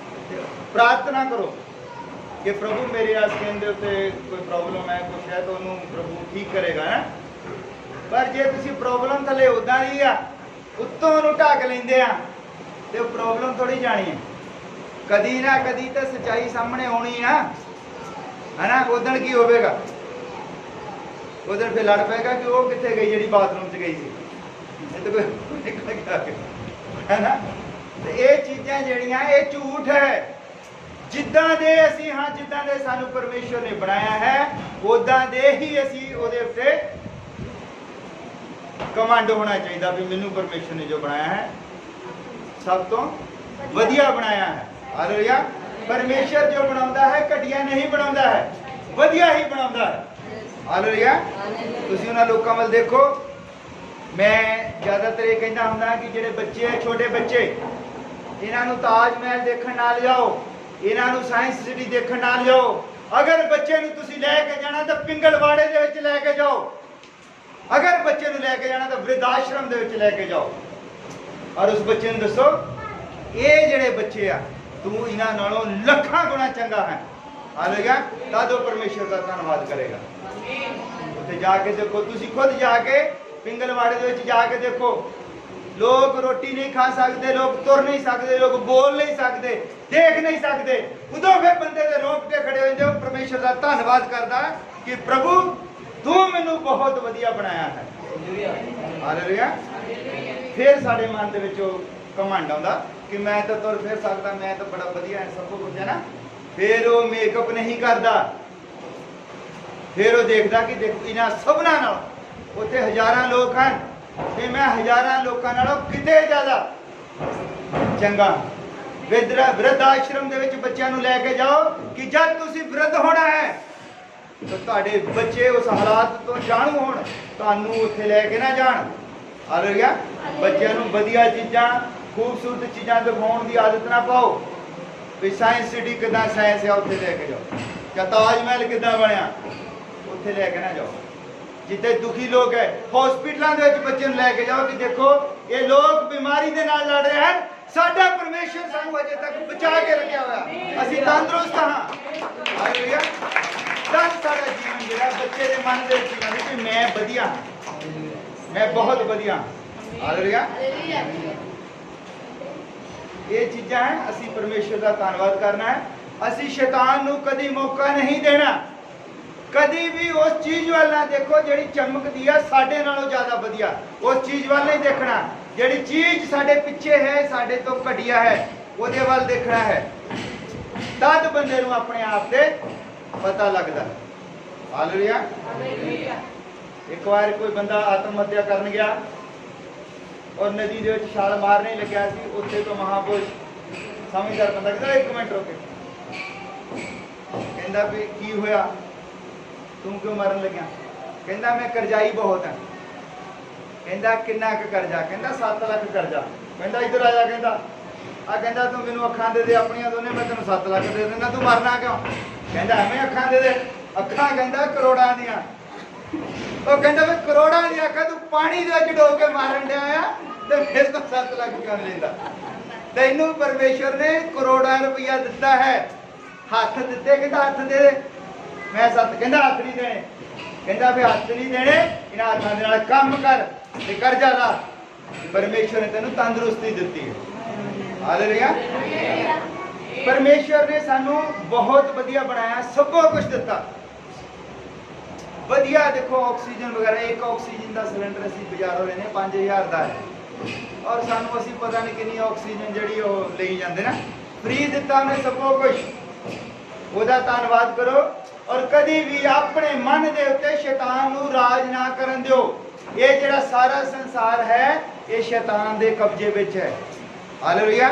ਪ੍ਰਾਰਥਨਾ ਕਰੋ ਕਿ ਪ੍ਰਭੂ ਮੇਰੇ ਸਕਿਨ ਦੇ ਉੱਤੇ ਕੋਈ ਪ੍ਰੋਬਲਮ ਹੈ, ਕੁਛ ਹੈ, ਤਾਂ ਉਹਨੂੰ ਪ੍ਰਭੂ ਠੀਕ ਕਰੇਗਾ ਨਾ। ਪਰ ਜੇ ਤੁਸੀਂ ਪ੍ਰੋਬਲਮ ਥੱਲੇ ਉਦਾਂ ਦੀ ਆ, ਉੱਤੋਂ ਉਹਨੂੰ ਢੱਕ ਲੈਂਦੇ ਆ, ਤੇ ਉਹ ਪ੍ਰੋਬਲਮ ਥੋੜੀ ਜਾਣੀ ਹੈ। ਕਦੀ ਨਾ ਕਦੀ ਤਾਂ ਸੱਚਾਈ ਸਾਹਮਣੇ ਆਉਣੀ ਆ, ਹਨਾ। ਉਦਣ ਕੀ ਹੋਵੇਗਾ? ਉਧਰ ਫਿਰ ਲੜ ਪਏਗਾ ਕਿ ਉਹ ਕਿੱਥੇ ਗਈ ਜਿਹੜੀ ਬਾਥਰੂਮ 'ਚ ਗਈ ਸੀ, ਇਹ ਤਾਂ ਕੋਈ ਨਿਕਲ ਗਿਆ, ਹੈ ਨਾ। ਤੇ ਇਹ ਚੀਜ਼ਾਂ ਜਿਹੜੀਆਂ ਇਹ ਝੂਠ ਹੈ। ਜਿੱਦਾਂ ਦੇ ਅਸੀਂ ਹਾਂ, ਜਿੱਦਾਂ ਦੇ ਸਾਨੂੰ ਪਰਮੇਸ਼ਵਰ ਨੇ ਬਣਾਇਆ ਹੈ, ਉਦਾਂ ਦੇ ਹੀ ਅਸੀਂ ਉਹਦੇ ਉੱਤੇ ਕਮਾਂਡ ਹੋਣਾ ਚਾਹੀਦਾ ਵੀ ਮੈਨੂੰ ਪਰਮੇਸ਼ਵਰ ਨੇ ਜੋ ਬਣਾਇਆ ਹੈ ਸਭ ਤੋਂ ਵਧੀਆ ਬਣਾਇਆ ਹੈ। ਹਾਲੇਲੂਇਆ। ਪਰਮੇਸ਼ਵਰ ਜੋ ਬਣਾਉਂਦਾ ਹੈ ਘਟੀਆ ਨਹੀਂ ਬਣਾਉਂਦਾ ਹੈ, ਵਧੀਆ ਹੀ ਬਣਾਉਂਦਾ ਹੈ। ਹਾਲੇਲੂਇਆ। ਤੁਸੀਂ ਉਹਨਾਂ ਲੋਕਾਂ ਵੱਲ ਦੇਖੋ। ਮੈਂ ਜ਼ਿਆਦਾਤਰ ਇਹ ਕਹਿੰਦਾ ਹੁੰਦਾ ਕਿ ਜਿਹੜੇ ਬੱਚੇ ਹੈ, ਛੋਟੇ ਬੱਚੇ, ਇਹਨਾਂ ਨੂੰ ਤਾਜ ਮਹਿਲ ਦੇਖਣ ਨਾ ਲਿਜਾਓ, ਇਹਨਾਂ ਨੂੰ ਸਾਇੰਸ ਸਿਟੀ ਦੇਖਣ ਨਾ ਲਿਜਾਓ। ਅਗਰ ਬੱਚੇ ਨੂੰ ਤੁਸੀਂ ਲੈ ਕੇ ਜਾਣਾ ਤਾਂ ਪਿੰਗਲਵਾੜੇ ਦੇ ਵਿੱਚ ਲੈ ਕੇ ਜਾਓ। ਅਗਰ ਬੱਚੇ ਨੂੰ ਲੈ ਕੇ ਜਾਣਾ ਤਾਂ ਬਿਰਧ ਆਸ਼ਰਮ ਦੇ ਵਿੱਚ ਲੈ ਕੇ ਜਾਓ, ਔਰ ਉਸ ਬੱਚੇ ਨੂੰ ਦੱਸੋ ਇਹ ਜਿਹੜੇ ਬੱਚੇ ਆ, ਤੂੰ ਇਹਨਾਂ ਨਾਲੋਂ ਲੱਖਾਂ ਗੁਣਾ ਚੰਗਾ ਹੈ। ਹਾਲੇਲੂਇਆ। ਤਦ ਉਹ ਪਰਮੇਸ਼ਰ ਦਾ ਧੰਨਵਾਦ ਕਰੇਗਾ। ਉੱਥੇ ਜਾ ਕੇ ਦੇਖੋ, ਤੁਸੀਂ ਖੁਦ ਜਾ ਕੇ ਪਿੰਗਲਵਾੜੇ ਦੇ ਵਿੱਚ ਜਾ ਕੇ ਦੇਖੋ। ਲੋਕ ਰੋਟੀ ਨਹੀਂ ਖਾ ਸਕਦੇ, ਲੋਕ ਤੁਰ ਨਹੀਂ ਸਕਦੇ, ਲੋਕ ਬੋਲ ਨਹੀਂ ਸਕਦੇ, ਦੇਖ ਨਹੀਂ ਸਕਦੇ। ਉਦੋਂ ਫਿਰ ਬੰਦੇ ਦੇ ਰੋਂਗਟੇ ਖੜੇ ਹੋ ਜਾਂਦੇ। ਉਹ ਪਰਮੇਸ਼ਰ ਦਾ ਧੰਨਵਾਦ ਕਰਦਾ ਕਿ ਪ੍ਰਭੂ ਤੂੰ ਮੈਨੂੰ ਬਹੁਤ ਵਧੀਆ ਬਣਾਇਆ ਹੈ। ਹਾਲੇਲੂਇਆ। ਫਿਰ ਸਾਡੇ ਮਨ ਦੇ ਵਿੱਚ ਉਹ ਘਮੰਡ ਆਉਂਦਾ ਕਿ ਮੈਂ ਤਾਂ ਤੁਰ ਫਿਰ ਸਕਦਾ, ਮੈਂ ਤਾਂ ਬੜਾ ਵਧੀਆ ਹੈ, ਸਭ ਕੁਝ ਹੈ ਨਾ। ਫਿਰ ਉਹ ਮੇਕਅਪ ਨਹੀਂ ਕਰਦਾ। ਫਿਰ ਉਹ ਦੇਖਦਾ ਕਿ ਦੇਖੋ ਇਹਨਾਂ ਸਭਨਾਂ ਨਾਲ ਉੱਥੇ ਹਜ਼ਾਰਾਂ ਲੋਕ ਹਨ ਤੇ ਮੈਂ ਹਜ਼ਾਰਾਂ ਲੋਕਾਂ ਨਾਲੋਂ ਕਿਤੇ ਜ਼ਿਆਦਾ ਚੰਗਾ। ਬਿਰਧ ਆਸ਼ਰਮ ਦੇ ਵਿੱਚ ਬੱਚਿਆਂ ਨੂੰ ਲੈ ਕੇ ਜਾਓ ਕਿ ਜਦ ਤੁਸੀਂ ਬਿਰਧ ਹੋਣਾ ਹੈ ਤਾਂ ਤੁਹਾਡੇ ਬੱਚੇ ਉਸ ਹਾਲਾਤ ਤੋਂ ਜਾਣੂ ਹੋਣ, ਤੁਹਾਨੂੰ ਉੱਥੇ ਲੈ ਕੇ ਨਾ ਜਾਣ। ਹਾਲੇਲੂਇਆ। ਬੱਚਿਆਂ ਨੂੰ ਵਧੀਆ ਚੀਜ਼ਾਂ, ਖੂਬਸੂਰਤ ਚੀਜ਼ਾਂ ਦਿਖਾਉਣ ਦੀ ਆਦਤ ਨਾ ਪਾਓ ਵੀ ਸਾਇੰਸ ਸਿਟੀ ਕਿੱਦਾਂ ਸਾਇੰਸ ਹੈ, ਉੱਥੇ ਲੈ ਕੇ ਜਾਓ। ਜਾਂ ਤਾਜ ਮਹਿਲ ਕਿੱਦਾਂ ਬਣਿਆ, ਉੱਥੇ ਲੈ ਕੇ ਨਾ ਜਾਓ। ਜਿੱਥੇ ਦੁਖੀ ਲੋਕ ਹੈ, ਹਸਪੀਟਲਾਂ ਦੇ ਵਿੱਚ ਬੱਚੇ ਨੂੰ ਲੈ ਕੇ ਜਾਓ ਕਿ ਦੇਖੋ ਇਹ ਲੋਕ ਬਿਮਾਰੀ ਦੇ ਨਾਲ ਲੜ ਰਹੇ ਹਨ, ਸਾਡਾ ਪਰਮੇਸ਼ਰ ਸਾਨੂੰ ਅਜੇ ਤੱਕ ਬਚਾ ਕੇ ਰੱਖਿਆ ਹੋਇਆ, ਅਸੀਂ ਤੰਦਰੁਸਤ ਹਾਂ। ਹਾਲੇਲੂਇਆ। ਤਾਂ ਸਾਡਾ ਜੀਵਨ ਜਿਹੜਾ ਬੱਚੇ ਦੇ ਮਨ ਦੇ ਵਿੱਚ ਆਉਂਦਾ ਕਿ ਮੈਂ ਵਧੀਆ ਹਾਂ, ਮੈਂ ਬਹੁਤ ਵਧੀਆ ਹਾਂ। ਹਾਲੇਲੂਇਆ। ਇਹ ਚੀਜ਼ਾਂ ਹੈ, ਅਸੀਂ ਪਰਮੇਸ਼ਰ ਦਾ ਧੰਨਵਾਦ ਕਰਨਾ ਹੈ। ਅਸੀਂ ਸ਼ੈਤਾਨ ਨੂੰ ਕਦੀ ਮੌਕਾ ਨਹੀਂ ਦੇਣਾ। ਕਦੀ ਵੀ ਉਸ ਚੀਜ਼ ਵੱਲ ਨਾ ਦੇਖੋ ਜਿਹੜੀ ਚਮਕਦੀ ਹੈ ਸਾਡੇ ਨਾਲੋਂ ਜ਼ਿਆਦਾ ਵਧੀਆ, ਉਸ ਚੀਜ਼ ਵੱਲ ਨਹੀਂ ਦੇਖਣਾ। ਜਿਹੜੀ ਚੀਜ਼ ਸਾਡੇ ਪਿੱਛੇ ਹੈ, ਸਾਡੇ ਤੋਂ ਘਟੀਆ ਹੈ, ਉਹਦੇ ਵੱਲ ਦੇਖਣਾ ਹੈ। ਤਦ ਬੰਦੇ ਨੂੰ ਆਪਣੇ ਆਪ ਤੇ ਪਤਾ ਲੱਗਦਾ। ਹਾਲੇਲੂਇਆ। ਇੱਕ ਵਾਰ ਕੋਈ ਬੰਦਾ ਆਤਮ ਹੱਤਿਆ ਕਰਨ ਗਿਆ ਔਰ ਨਦੀ ਦੇ ਵਿੱਚ ਛਾਲ ਮਾਰਨੇ ਲੱਗਿਆ ਸੀ। ਉੱਥੇ ਤੋਂ ਮਹਾਪੁਰਸ਼ ਸਮਝਦਾਰ ਬੰਦਾ ਕਹਿੰਦਾ ਇੱਕ ਮਿੰਟ ਰੁਕੇ, ਕਹਿੰਦਾ ਵੀ ਕੀ ਹੋਇਆ, ਤੂੰ ਕਿਉਂ ਮਰਨ ਲੱਗਿਆ? ਕਹਿੰਦਾ ਮੈਂ ਕਰਜ਼ਾਈ ਬਹੁਤ ਹਾਂ। ਕਹਿੰਦਾ ਕਿੰਨਾ ਕੁ ਕਰਜ਼ਾ? ਕਹਿੰਦਾ 7 ਲੱਖ ਕਰਜ਼ਾ। ਕਹਿੰਦਾ ਇੱਧਰ ਆ ਜਾ। ਕਹਿੰਦਾ ਤੂੰ ਮੈਨੂੰ ਅੱਖਾਂ ਦੇ ਦੇ ਆਪਣੀਆਂ ਦੋਨੇ, ਮੈਂ ਤੈਨੂੰ 7 ਲੱਖ ਦੇ ਦਿੰਦਾ, ਤੂੰ ਮਰਨਾ ਕਿਉਂ? ਕਹਿੰਦਾ ਐਵੇਂ ਅੱਖਾਂ ਦੇ ਦੇ। ਅੱਖਾਂ ਕਹਿੰਦਾ ਕਰੋੜਾਂ ਦੀਆਂ। ਉਹ ਕਹਿੰਦਾ ਵੀ ਕਰੋੜਾਂ ਦੀਆਂ ਅੱਖਾਂ ਤੂੰ ਪਾਣੀ ਦੇ ਵਿੱਚ ਡੋਬ ਕੇ ਮਾਰਨ ਡਿਆ ਆ ਤੇ ਫਿਰ ਤੂੰ 7 ਲੱਖ ਕਰ ਲੈਂਦਾ। ਤੈਨੂੰ ਪਰਮੇਸ਼ਰ ਨੇ ਕਰੋੜਾਂ ਰੁਪਈਆ ਦਿੱਤਾ ਹੈ, ਹੱਥ ਦਿੱਤੇ। ਕਹਿੰਦਾ ਹੱਥ ਦੇ ਦੇ। ਮੈਂ 7। ਕਹਿੰਦਾ ਹੱਥ ਨਹੀਂ ਦੇਣੇ। ਕਹਿੰਦਾ ਵੀ ਹੱਥ ਨਹੀਂ ਦੇਣੇ, ਇਹਨਾਂ ਹੱਥਾਂ ਦੇ ਨਾਲ ਕੰਮ ਕਰ ਤੇ ਕਰਜ਼ਾ ਲਾ। ਪਰਮੇਸ਼ਰ ਨੇ ਤੈਨੂੰ ਤੰਦਰੁਸਤੀ ਦਿੱਤੀ ਹੈ। ਹਾਲੇਲੂਇਆ। ਪਰਮੇਸ਼ਰ ਨੇ ਸਾਨੂੰ ਬਹੁਤ ਵਧੀਆ ਬਣਾਇਆ, ਸਭ ਕੁਝ ਦਿੱਤਾ ਵਧੀਆ। ਦੇਖੋ ਆਕਸੀਜਨ ਵਗੈਰਾ, ਇੱਕ ਆਕਸੀਜਨ ਦਾ ਸਿਲੰਡਰ ਅਸੀਂ ਬਾਜ਼ਾਰੋਂ ਲੈਨੇ 5000 ਦਾ ਹੈ, ਔਰ ਸਾਨੂੰ ਅਸੀਂ ਪਤਾ ਨਹੀਂ ਕਿੰਨੀ ਆਕਸੀਜਨ ਜਿਹੜੀ ਉਹ ਲਈ ਜਾਂਦੇ ਨਾ। ਫ੍ਰੀ ਦਿੱਤਾ ਉਹਨੇ ਸਭ ਕੁਝ। ਉਹਦਾ ਧੰਨਵਾਦ ਕਰੋ ਔਰ ਕਦੀ ਵੀ ਆਪਣੇ ਮਨ ਦੇ ਉੱਤੇ ਸ਼ੈਤਾਨ ਨੂੰ ਰਾਜ ਨਾ ਕਰਨ ਦਿਓ। ਇਹ ਜਿਹੜਾ ਸਾਰਾ ਸੰਸਾਰ ਹੈ ਇਹ ਸ਼ੈਤਾਨ ਦੇ ਕਬਜ਼ੇ ਵਿੱਚ ਹੈ। ਹਾਲੇਲੂਇਆ।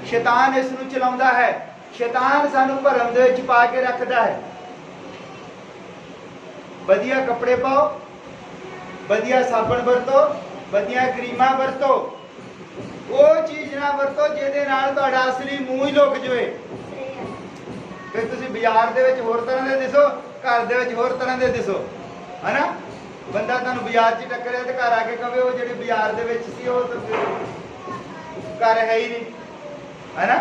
ਸ਼ੈਤਾਨ ਇਸ ਨੂੰ ਚਲਾਉਂਦਾ ਹੈ। ਸ਼ੈਤਾਨ ਸਾਨੂੰ ਭਰਮ ਦੇ ਵਿੱਚ ਪਾ ਕੇ ਰੱਖਦਾ ਹੈ। ਵਧੀਆ ਕੱਪੜੇ ਪਾਓ, ਵਧੀਆ ਸਾਬਣ ਵਰਤੋ, ਵਧੀਆ ਕਰੀਮਾਂ ਵਰਤੋ। ਉਹ ਚੀਜ਼ ਨਾ ਵਰਤੋ ਜਿਹਦੇ ਨਾਲ ਤੁਹਾਡਾ ਅਸਲੀ ਮੂੰਹ ਹੀ ਲੁਕ ਜਾਵੇ। ਫਿਰ ਤੁਸੀਂ ਬਾਜ਼ਾਰ ਦੇ ਵਿੱਚ ਹੋਰ ਤਰ੍ਹਾਂ ਦੇ ਦਿਸੋ, ਘਰ ਦੇ ਵਿੱਚ ਹੋਰ ਤਰ੍ਹਾਂ ਦੇ ਦਿਸੋ, ਹਨਾ। ਬੰਦਾ ਤੁਹਾਨੂੰ ਬਾਜ਼ਾਰ 'ਚ ਟੱਕਰਿਆ ਤੇ ਘਰ ਆ ਕੇ ਕਹੇ ਉਹ ਜਿਹੜੀ ਬਾਜ਼ਾਰ ਦੇ ਵਿੱਚ ਸੀ ਉਹ ਤਾਂ ਘਰ ਹੈ ਹੀ ਨਹੀਂ, ਹਨਾ।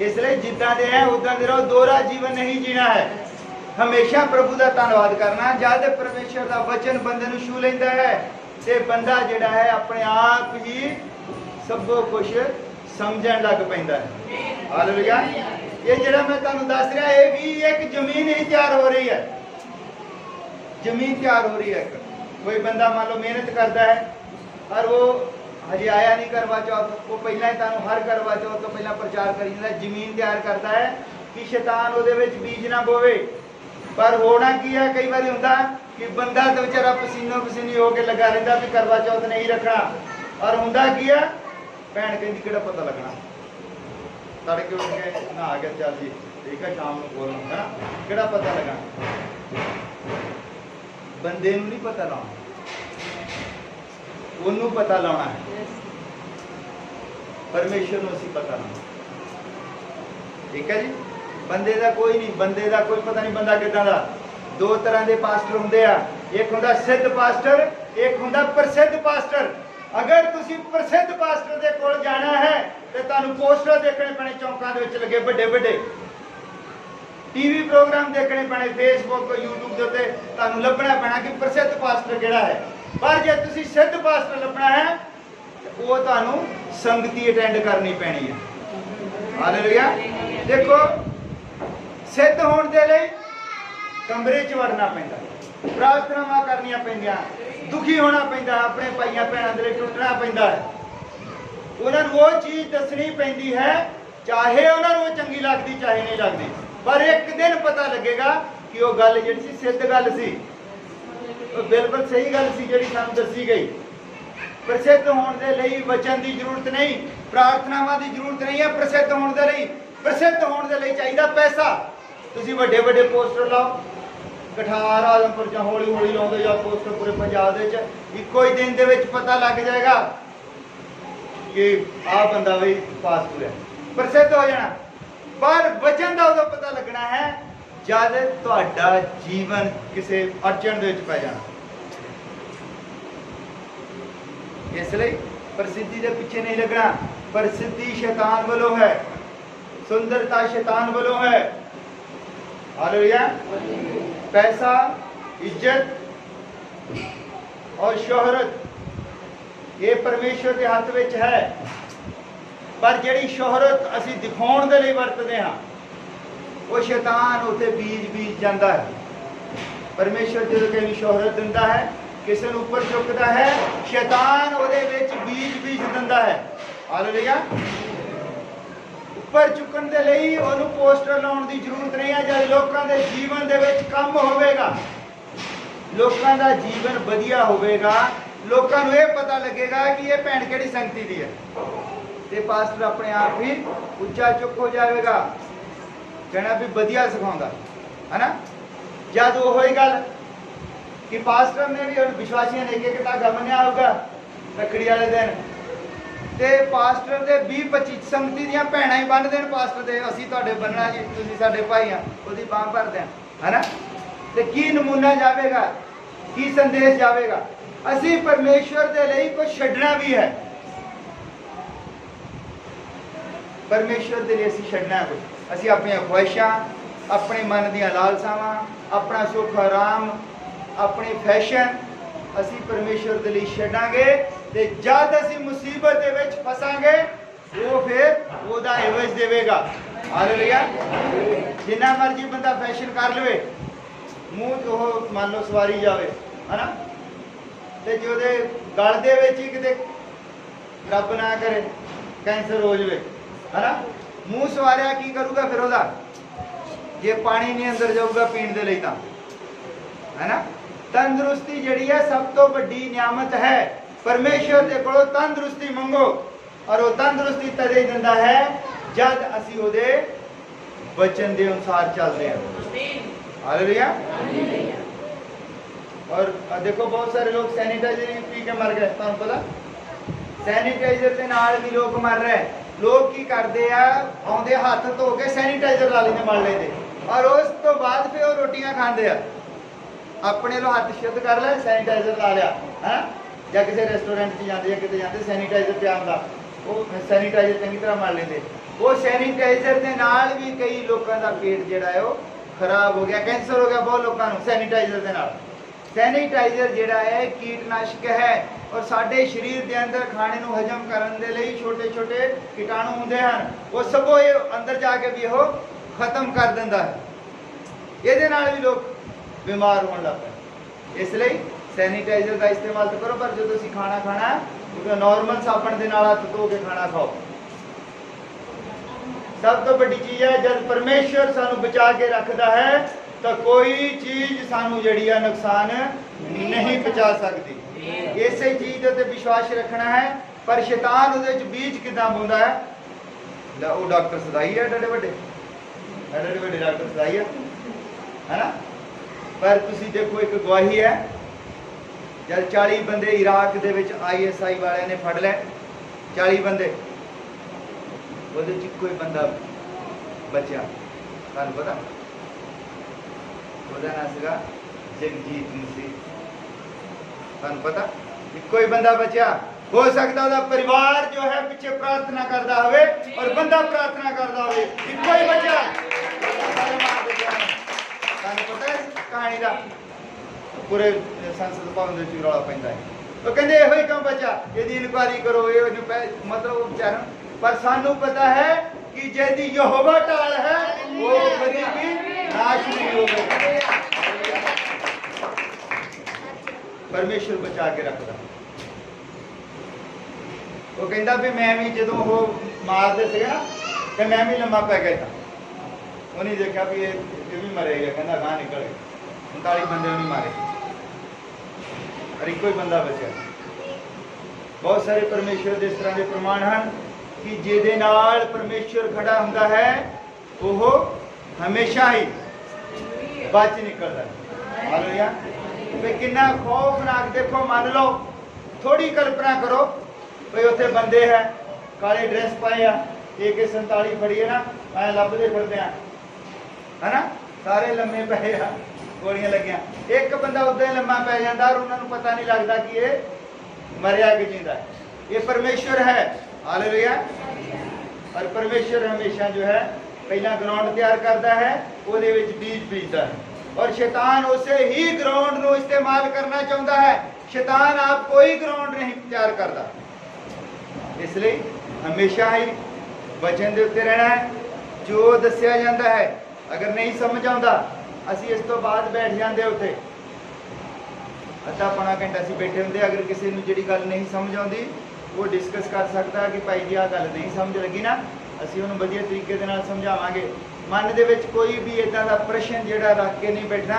ਇਸ ਲਈ ਜਿੱਦਾਂ ਦੇ ਹੈ ਉਦਾਂ ਦੇ ਰਹੋ। ਦੋਹਰਾ ਜੀਵਨ ਨਹੀਂ ਜੀਣਾ ਹੈ। ਹਮੇਸ਼ਾ ਪ੍ਰਭੂ ਦਾ ਧੰਨਵਾਦ ਕਰਨਾ। ਜਦ ਪਰਮੇਸ਼ਰ ਦਾ ਵਚਨ ਬੰਦੇ ਨੂੰ ਛੂ ਲੈਂਦਾ ਹੈ ਤੇ ਬੰਦਾ ਜਿਹੜਾ ਹੈ ਆਪਣੇ ਆਪ ਹੀ ਸਭ ਕੁਝ ਸਮਝਣ ਲੱਗ ਪੈਂਦਾ ਹੈ। ਹਾਲੇਲੂਇਆ। ਇਹ ਜਿਹੜਾ ਮੈਂ ਤੁਹਾਨੂੰ ਦੱਸ ਰਿਹਾ ਇਹ ਵੀ ਇੱਕ ਜ਼ਮੀਨ ਹੀ ਤਿਆਰ ਹੋ ਰਹੀ ਹੈ। ਜ਼ਮੀਨ ਤਿਆਰ ਹੋ ਰਹੀ ਹੈ। ਕੋਈ ਬੰਦਾ ਮੰਨ ਲਓ ਮਿਹਨਤ ਕਰਦਾ ਹੈ ਔਰ ਉਹ ਹਜੇ ਆਇਆ ਨਹੀਂ ਕਰਵਾ ਚੌਥ, ਉਹ ਪਹਿਲਾਂ ਹੀ ਤੁਹਾਨੂੰ ਹਰ ਕਰਵਾ ਚੌਥ ਤੋਂ ਪਹਿਲਾਂ ਪ੍ਰਚਾਰ ਕਰੀ ਜਾਂਦਾ। ਜ਼ਮੀਨ ਤਿਆਰ ਕਰਦਾ ਹੈ ਕਿ ਸ਼ੈਤਾਨ ਉਹਦੇ ਵਿੱਚ ਬੀਜ ਨਾ ਬੋਵੇ। ਪਰ ਹੋਣਾ ਕੀ ਹੈ, ਕਈ ਵਾਰੀ ਹੁੰਦਾ ਕਿ ਬੰਦਾ ਤੇ ਵਿਚਾਰਾ ਪਸੀਨੋ ਪਸੀਨੀ ਹੋ ਕੇ ਲੱਗਾ ਰਹਿੰਦਾ ਵੀ ਕਰਵਾ ਚੌਥ ਨਹੀਂ ਰੱਖਣਾ। ਔਰ ਹੁੰਦਾ ਕੀ ਹੈ, ਭੈਣ ਕਹਿੰਦੀ ਕਿਹੜਾ ਪਤਾ ਲੱਗਣਾ, ਤੜਕੇ ਉੱਠ ਕੇ ਨਹਾ ਕੇ ਚੱਲ ਜੀ ਠੀਕ ਹੈ ਸ਼ਾਮ ਨੂੰ ਬੋਲਣਾ, ਹੈ ਕਿਹੜਾ ਪਤਾ ਲੱਗਣਾ। ਬੰਦੇ ਨੂੰ ਨਹੀਂ ਪਤਾ ਲਾਉਣਾ, ਉਹਨੂੰ ਪਤਾ ਲਾਉਣਾ ਹੈ। ਪਰਮੇਸ਼ਰ ਨੂੰ ਅਸੀਂ ਪਤਾ ਲਾਉਣਾ। ਠੀਕ ਹੈ ਜੀ। ਬੰਦੇ ਦਾ ਕੋਈ ਨਹੀਂ, ਬੰਦੇ ਦਾ ਕੋਈ ਪਤਾ ਨਹੀਂ ਬੰਦਾ ਕਿੱਦਾਂ ਦਾ। ਦੋ ਤਰ੍ਹਾਂ ਦੇ ਪਾਸਟਰ ਹੁੰਦੇ ਆ, ਇੱਕ ਹੁੰਦਾ ਸਿੱਧ ਪਾਸਟਰ, ਇੱਕ ਹੁੰਦਾ ਪ੍ਰਸਿੱਧ ਪਾਸਟਰ। ਅਗਰ ਤੁਸੀਂ ਪ੍ਰਸਿੱਧ ਪਾਸਟਰ ਦੇ ਕੋਲ ਜਾਣਾ ਹੈ ਤੇ ਤੁਹਾਨੂੰ ਪੋਸਟਰ ਦੇਖਣੇ ਪੈਣੇ ਚੌਂਕਾਂ ਦੇ ਵਿੱਚ ਲੱਗੇ ਵੱਡੇ ਵੱਡੇ, ਟੀਵੀ ਪ੍ਰੋਗਰਾਮ ਦੇਖਣੇ ਪੈਣੇ, ਫੇਸਬੁੱਕ YouTube ਦੇ ਉੱਤੇ ਤੁਹਾਨੂੰ ਲੱਭਣਾ ਪੈਣਾ ਕਿ ਪ੍ਰਸਿੱਧ ਪਾਸਟਰ ਕਿਹੜਾ ਹੈ। ਪਰ ਜੇ ਤੁਸੀਂ ਸਿੱਧ ਪਾਸਟਰ ਲੱਭਣਾ ਹੈ ਉਹ ਤੁਹਾਨੂੰ ਸੰਗਤੀ ਅਟੈਂਡ ਕਰਨੀ ਪੈਣੀ ਹੈ। ਹਾਲੇਲੂਇਆ। ਦੇਖੋ ਸਿੱਧ ਹੋਣ ਦੇ ਲਈ ਕਮਰੇ 'ਚ ਵੜਨਾ ਪੈਂਦਾ, ਪ੍ਰਾਰਥਨਾਵਾਂ ਕਰਨੀਆਂ ਪੈਂਦੀਆਂ, ਦੁਖੀ ਹੋਣਾ ਪੈਂਦਾ, ਆਪਣੇ ਭਾਈਆਂ ਭੈਣਾਂ ਦੇ ਲਈ ਟੁੱਟਣਾ ਪੈਂਦਾ ਹੈ। ਉਹਨਾਂ ਨੂੰ ਉਹ ਚੀਜ਼ ਦੱਸਣੀ ਪੈਂਦੀ ਹੈ, ਚਾਹੇ ਉਹਨਾਂ ਨੂੰ ਉਹ ਚੰਗੀ ਲੱਗਦੀ ਚਾਹੇ ਨਹੀਂ ਲੱਗਦੀ। ਪਰ ਇੱਕ ਦਿਨ ਪਤਾ ਲੱਗੇਗਾ ਕਿ ਉਹ ਗੱਲ ਜਿਹੜੀ ਸੀ ਸਿੱਧ ਗੱਲ ਸੀ, ਉਹ ਬਿਲਕੁਲ ਸਹੀ ਗੱਲ ਸੀ ਜਿਹੜੀ ਸਾਨੂੰ ਦੱਸੀ ਗਈ। ਪ੍ਰਸਿੱਧ ਹੋਣ ਦੇ ਲਈ ਵਚਨ ਦੀ ਜ਼ਰੂਰਤ ਨਹੀਂ, ਪ੍ਰਾਰਥਨਾਵਾਂ ਦੀ ਜ਼ਰੂਰਤ ਨਹੀਂ ਹੈ। ਪ੍ਰਸਿੱਧ ਹੋਣ ਦੇ ਲਈ, ਪ੍ਰਸਿੱਧ ਹੋਣ ਦੇ ਲਈ ਚਾਹੀਦਾ ਪੈਸਾ। ਤੁਸੀਂ ਵੱਡੇ ਵੱਡੇ ਪੋਸਟਰ ਲਾਓ, ਕਠਾਰ ਆਦਮਪੁਰ ਜਾਂ ਹੌਲੀ ਹੌਲੀ ਲਾਉਂਦੇ ਜਾਂ ਪੋਸਟਰ ਪੂਰੇ ਪੰਜਾਬ ਦੇ ਵਿੱਚ, ਇੱਕੋ ਹੀ ਦਿਨ ਦੇ ਵਿੱਚ ਪਤਾ ਲੱਗ ਜਾਏਗਾ ਕਿ ਆਹ ਬੰਦਾ ਵੀ ਪਾਸ ਹੋਇਆ, ਪ੍ਰਸਿੱਧ ਹੋ ਜਾਣਾ। ਪਰ ਵਚਨ ਦਾ ਉਦੋਂ ਪਤਾ ਲੱਗਣਾ ਹੈ जद तुहाडा जीवन किसी अड़चन दे विच पै जाना। इसलिए प्रसिद्धि के पीछे नहीं लगना। प्रसिद्धि शैतान वालों है, सुंदरता शैतान वालों है। हालेलुया। पैसा, इज्जत और शोहरत ये परमेश्वर के हाथ में है, पर जिहड़ी शोहरत असी दिखाउण दे लई वरतदे हां वो शैतान उत्थे बीज जाता है। परमेश्वर जो किसी शोहरत दिंदा है, किसी नूं उपर चुकदा है, शैतान उहदे विच बीज दिंदा है। हालेलुया। उपर चुकण दे लई उहनूं पोस्टर लाउण दी जरूरत नहीं है। जद लोकां दे जीवन दे विच काम होवेगा, लोकां दा जीवन वधिया होवेगा, लोकां नूं इह पता लगेगा कि ये भैन किहड़ी संगति दी है, ते पास्टर अपने आप ही उच्चा चुक हो जाएगा, कहना भी वधिया सिखाउंदा है ना। जद ओह ही गल कि पास्टर ने भी विश्वासियों ने एक धागा बनिया होगा रखड़ी वाले दिन, ते पास्टर दे 20-25 संगति दियां भैणां ही बन देन पास्टर दे, असीं तुहाडे बनना जी, तुसीं साडे भाई आ, ओहदी बांह भर दें, है ना। ते की नमूना जावेगा, की संदेश जावेगा। असीं परमेश्वर दे लई कुछ छड्डना भी है, परमेश्वर दे लई असीं छड्डना कुछ। असीं अपनी ख्वाहिशां, अपने मन दीयां लालसावां, अपना सुख आराम, अपनी फैशन असी परमेश्वर दे लई छड्डांगे, ते जद असी मुसीबत दे विच फसांगे वो फिर ओदा एवज देवेगा। हालेलुया। जिन्ना मर्जी बंदा फैशन कर लवे, मूँह तो मान लो सवारी जावे, है ना, ते जो दे गल दे विच ही किते रब ना करे कैंसर हो जाए, है ना, मूँह सवारिया की करूगा फिर ओदा, जे पानी नहीं अंदर जाऊगा पीण दे लई तां, है ना। तंदुरुस्ती जिहड़ी है सब तो वड्डी नियामत है। परमेश्वर दे कोलों तंदुरुस्ती मंगो, और वो तंदुरुस्ती तदे दिंदा है जद असी ओदे वचन दे अनुसार चलते हैं। हालेलुया। और देखो बहुत सारे लोग सैनिटाइजर पी के मर गए, तुहानूं पता, सैनिटाइजर के नाल भी लोग मर रहे। लोग की करते हैं, आउंदे हाथ धो के सैनिटाइजर ला लेंदे, मल लेंदे, और उस तो बाद फिर वो रोटियां खाते हैं। अपने लो हाथ शुद्ध कर लिया, सैनिटाइजर ला लिया, है, या किसी रेस्टोरेंट च जाते, कितने जाते, सैनिटाइजर पिया हुंदा, वो सैनिटाइजर चंगी तरह मल लेंदे। वो सैनिटाइजर के नाल भी कई लोगों का पेट जिहड़ा है वो खराब हो गया, कैंसर हो गया बहुत लोगों को सैनिटाइजर के नाल। सैनिटाइजर जिहड़ा है कीटनाशक है, और साडे शरीर के अंदर खाने नूं हजम करन दे लई छोटे छोटे कीटाणु हुंदे हन, वो सबो ये अंदर जाके भी वो खत्म कर दिंदा है। इहदे नाल भी लोग बीमार होने लग पे। इसलिए सैनिटाइजर का इस्तेमाल तो करो, पर जो तुसीं खाना खाना तो नॉर्मल साबण दे नाल हत्थ धो के खाना खाओ। सब तो बड़ी चीज़ है, जब परमेश्वर सानू बचा के रखता है तो कोई चीज़ सानू जिहड़ी है नुकसान नहीं पहुंचा सकती। इसे चीज़ ते विश्वास रखना है। पर शैतान उहदे विच बीज किदां पाउंदा है, वो डॉक्टर सदाई है, एडे वड्डे डॉक्टर सदाई है ना। पर तुसी देखो एक गवाही है, जब 40 बंदे इराक दे विच ISI वाले ने फड़ ले, 40 बंदे, ਉਹਦੇ ਚ ਕੋਈ ਬੰਦਾ ਬਚਿਆ, ਤੁਹਾਨੂੰ ਪਤਾ, ਉਹਦਾ ਨਾਮ ਸੀਗਾ ਜਗਜੀਤ ਸਿੰਘ। ਤੁਹਾਨੂੰ ਪਤਾ ਇੱਕੋ ਹੀ ਬੰਦਾ ਬਚਿਆ। हो सकता है परिवार जो है पीछे प्रार्थना करता हुए और बंदा प्रार्थना करता हुए, इको ही बचा। पता है कहानी का पूरे संसद भवन में रौला पैंदा है, तो कहते यो ही क्यों बचा, यदि इंक्वायरी करो, ये मतलब बेचारा। पर सानू पता है कि यदि यहोवा टाल है वो कभी भी नाश नहीं होगा। परमेश्वर बचा के रखता। वो कहता भी मैं भी जो वो मारते थे ना, तो मैं भी लम्बा पै गया था, उन्हें देखा भी ये भी मरेगा, कहना गां निकल गए, 39 बंदे नहीं मारे और एक कोई बंदा बचा। बहुत सारे परमेश्वर के इस तरह के प्रमाण हैं कि जिहदे नाल परमेश्वर खड़ा हुंदा है वो हमेशा ही बच निकलता है। हालेलुया। तो कितना खौफनाक, देखो मान लो, थोड़ी कल्पना करो भाई उत्थे बंदे है काले ड्रेस पाए आ, AK-47 फड़ी है ना, मैं लभदे फिरदे आ, है ना, सारे लम्मे पे आ, गोलियां लगियां। एक बंदा उदा ही लम्मा पै जाता और उन्होंने पता नहीं लगता कि ये मरिया कि जिंदा है। ये परमेश्वर है, हालेलुया। और परमेश्वर हमेशा जो है पहला ग्राउंड तैयार करता है, ਉਹਦੇ ਵਿੱਚ बीज बीजता है, और शैतान उसे ही ग्राउंड को इस्तेमाल करना चाहता है। शैतान आप कोई ग्राउंड नहीं तैयार करता, इसलिए हमेशा ही वचन के उत्ते रहना है। जो दसिया जाता है अगर नहीं समझ आता, असी इस तो बाद बैठ जाते उत्ते अद्धा पौना घंटा असी बैठे होंगे। अगर किसी ने जी गल नहीं समझ आती वो डिस्कस कर सकता कि भाई जी आ गल नहीं समझ लगी ना, असी उन्होंने वधिया तरीके दे नाल समझावांगे। मन दे विच कोई भी इदां दा प्रश्न जिहड़ा रख के नहीं बैठना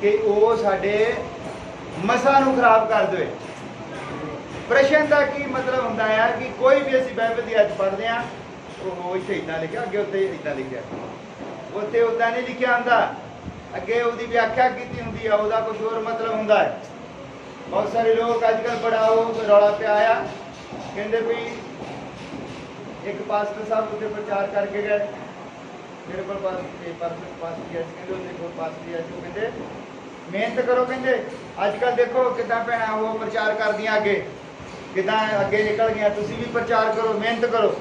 कि वो साडे मसा नूं खराब कर दे। प्रश्न का की मतलब हुंदा है कि कोई भी असी बाइबल दी अज पढ़दे आ, वो इत्थे इदां लिखिआ, अगे उत्ते इदां लिखिआ, उत्ते उदां नहीं लिखिआ हुंदा, अगे उसदी व्याख्या कीती हुंदी है, उसदा कुछ होर मतलब हुंदा है। बहुत सारे लोग अजकल बड़ा वो रौला पिया आ, कहते भी एक पास्टर साहब उत्ते प्रचार करके गए, मेरे को कहते मेहनत करो, कहते अजकल देखो कितना भैन वो प्रचार कर दियां, अगे कितना अगे निकल गया, तुसी भी प्रचार करो, मेहनत करो।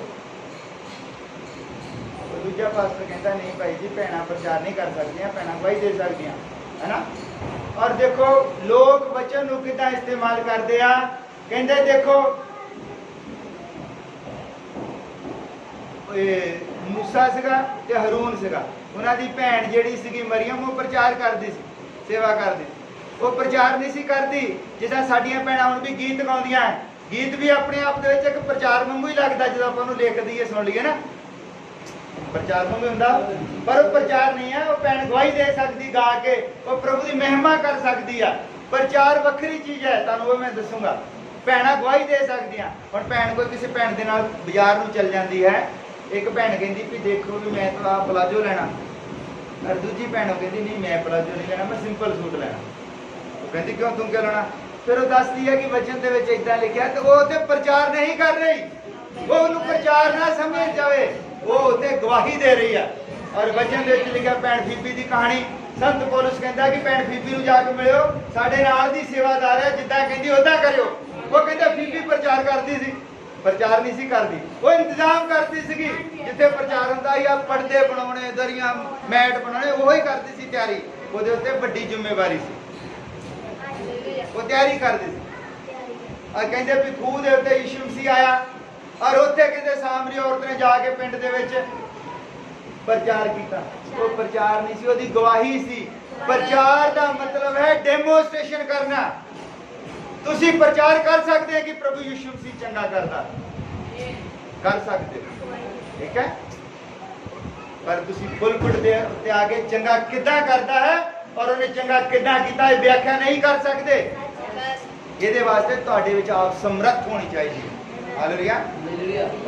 दूजा पास्टर कहता नहीं भाई जी भैन प्रचार नहीं कर सकदियां, भैन गवाही दे सकदियां, है ना। और देखो लोग वचन को कितना इस्तेमाल करते हैं, कहते देखो मूसा सीगा ते हरून सीगा, उन्हां दी भैन जिहड़ी सीगी मरियम वो प्रचार करदी सी, सेवा करदी, वो प्रचार नहीं सी करदी। जिदा साडियां भैणां हुण भी गीत गाउंदियां, गीत भी अपने आप दे विच एक प्रचार वांगू ही लगदा, जदों आपां नूं लिख दईए सुण लईए ना, प्रचार वांगू हुंदा, पर वो प्रचार नहीं है। वो भैन गवाही दे सकदी गा के, वो प्रभु की महिमा कर सकदी आ। प्रचार वखरी चीज़ है, तुहानूं वो मैं दसूंगा। भैणां गवाही दे सकदियां। हुण भैन कोई किसी भैन दे नाल बाजार नूं चल जांदी है, एक भैन कहती भी देखो भी मैं तो आप प्लाजो लेना, और दूजी भैन कहती नहीं मैं प्लाजो नहीं लेना, मैं सिंपल सूट लेना। वो कहती क्यों तुम क्या लेना, फिर वो दसदी है कि वचन दे विच इदां लिखिआ, तो वो ते प्रचार नहीं कर रही, वो उन्होंने प्रचार ना समझ जाए, वो उत्ते गवाही दे रही है। और वचन दे विच लिखिआ भैन फीबी की कहानी, संत पौलुस कहता कि भैन फीबी नूं जाके मिलियो, साडे नाल दी सेवादार है, जिद्दां कहंदी उदां करियो। वो कहता फीबी प्रचार करदी सी, प्रचार नहीं सी करती, वो इंतजाम करती सी, जिथे प्रचार होंदा या पर्दे बनाने, दरियां मैट बनाने, वही करती सी तैयारी, ਉਹਦੇ ਉੱਤੇ ਵੱਡੀ ਜ਼ਿੰਮੇਵਾਰੀ ਸੀ, ਉਹ ਤਿਆਰੀ ਕਰਦੀ ਸੀ। ਆ ਕਹਿੰਦੇ ਵੀ ਖੂਹ ਦੇ ਉੱਤੇ ਯਿਸੂ ਮਸੀਹ ਆਇਆ, ਔਰ ਉੱਥੇ ਕਿਤੇ ਸਾਮਰੀ ਔਰਤ ਨੇ ਜਾ ਕੇ ਪਿੰਡ ਦੇ ਵਿੱਚ ਪ੍ਰਚਾਰ ਕੀਤਾ। ਉਹ ਪ੍ਰਚਾਰ ਨਹੀਂ ਸੀ, ਉਹਦੀ ਗਵਾਹੀ ਸੀ। ਪ੍ਰਚਾਰ ਦਾ ਮਤਲਬ ਹੈ ਡੈਮੋਸਟ੍ਰੇਸ਼ਨ ਕਰਨਾ। ਤੁਸੀਂ ਪ੍ਰਚਾਰ ਕਰ ਸਕਦੇ ਹੋ ਕਿ ਪ੍ਰਭੂ ਯਿਸੂ ਮਸੀਹ ਚੰਗਾ ਕਰਦਾ, ਕਰ ਸਕਦੇ ਹੋ, ਠੀਕ ਹੈ, ਪਰ ਤੁਸੀਂ ਪੁਲਪਿਟ ਦੇ ਉੱਤੇ ਆ ਕੇ ਚੰਗਾ ਕਿੱਦਾਂ ਕਰਦਾ ਹੈ ਔਰ ਉਹਨੇ ਚੰਗਾ ਕਿੱਦਾਂ ਕੀਤਾ ਇਹ ਵਿਆਖਿਆ ਨਹੀਂ ਕਰ ਸਕਦੇ। ਇਹਦੇ ਵਾਸਤੇ ਤੁਹਾਡੇ ਵਿੱਚ ਆਪ ਸਮਰੱਥ ਹੋਣੀ ਚਾਹੀਦੀ ਹੈ। ਹਾਲੇਲੂਇਆ।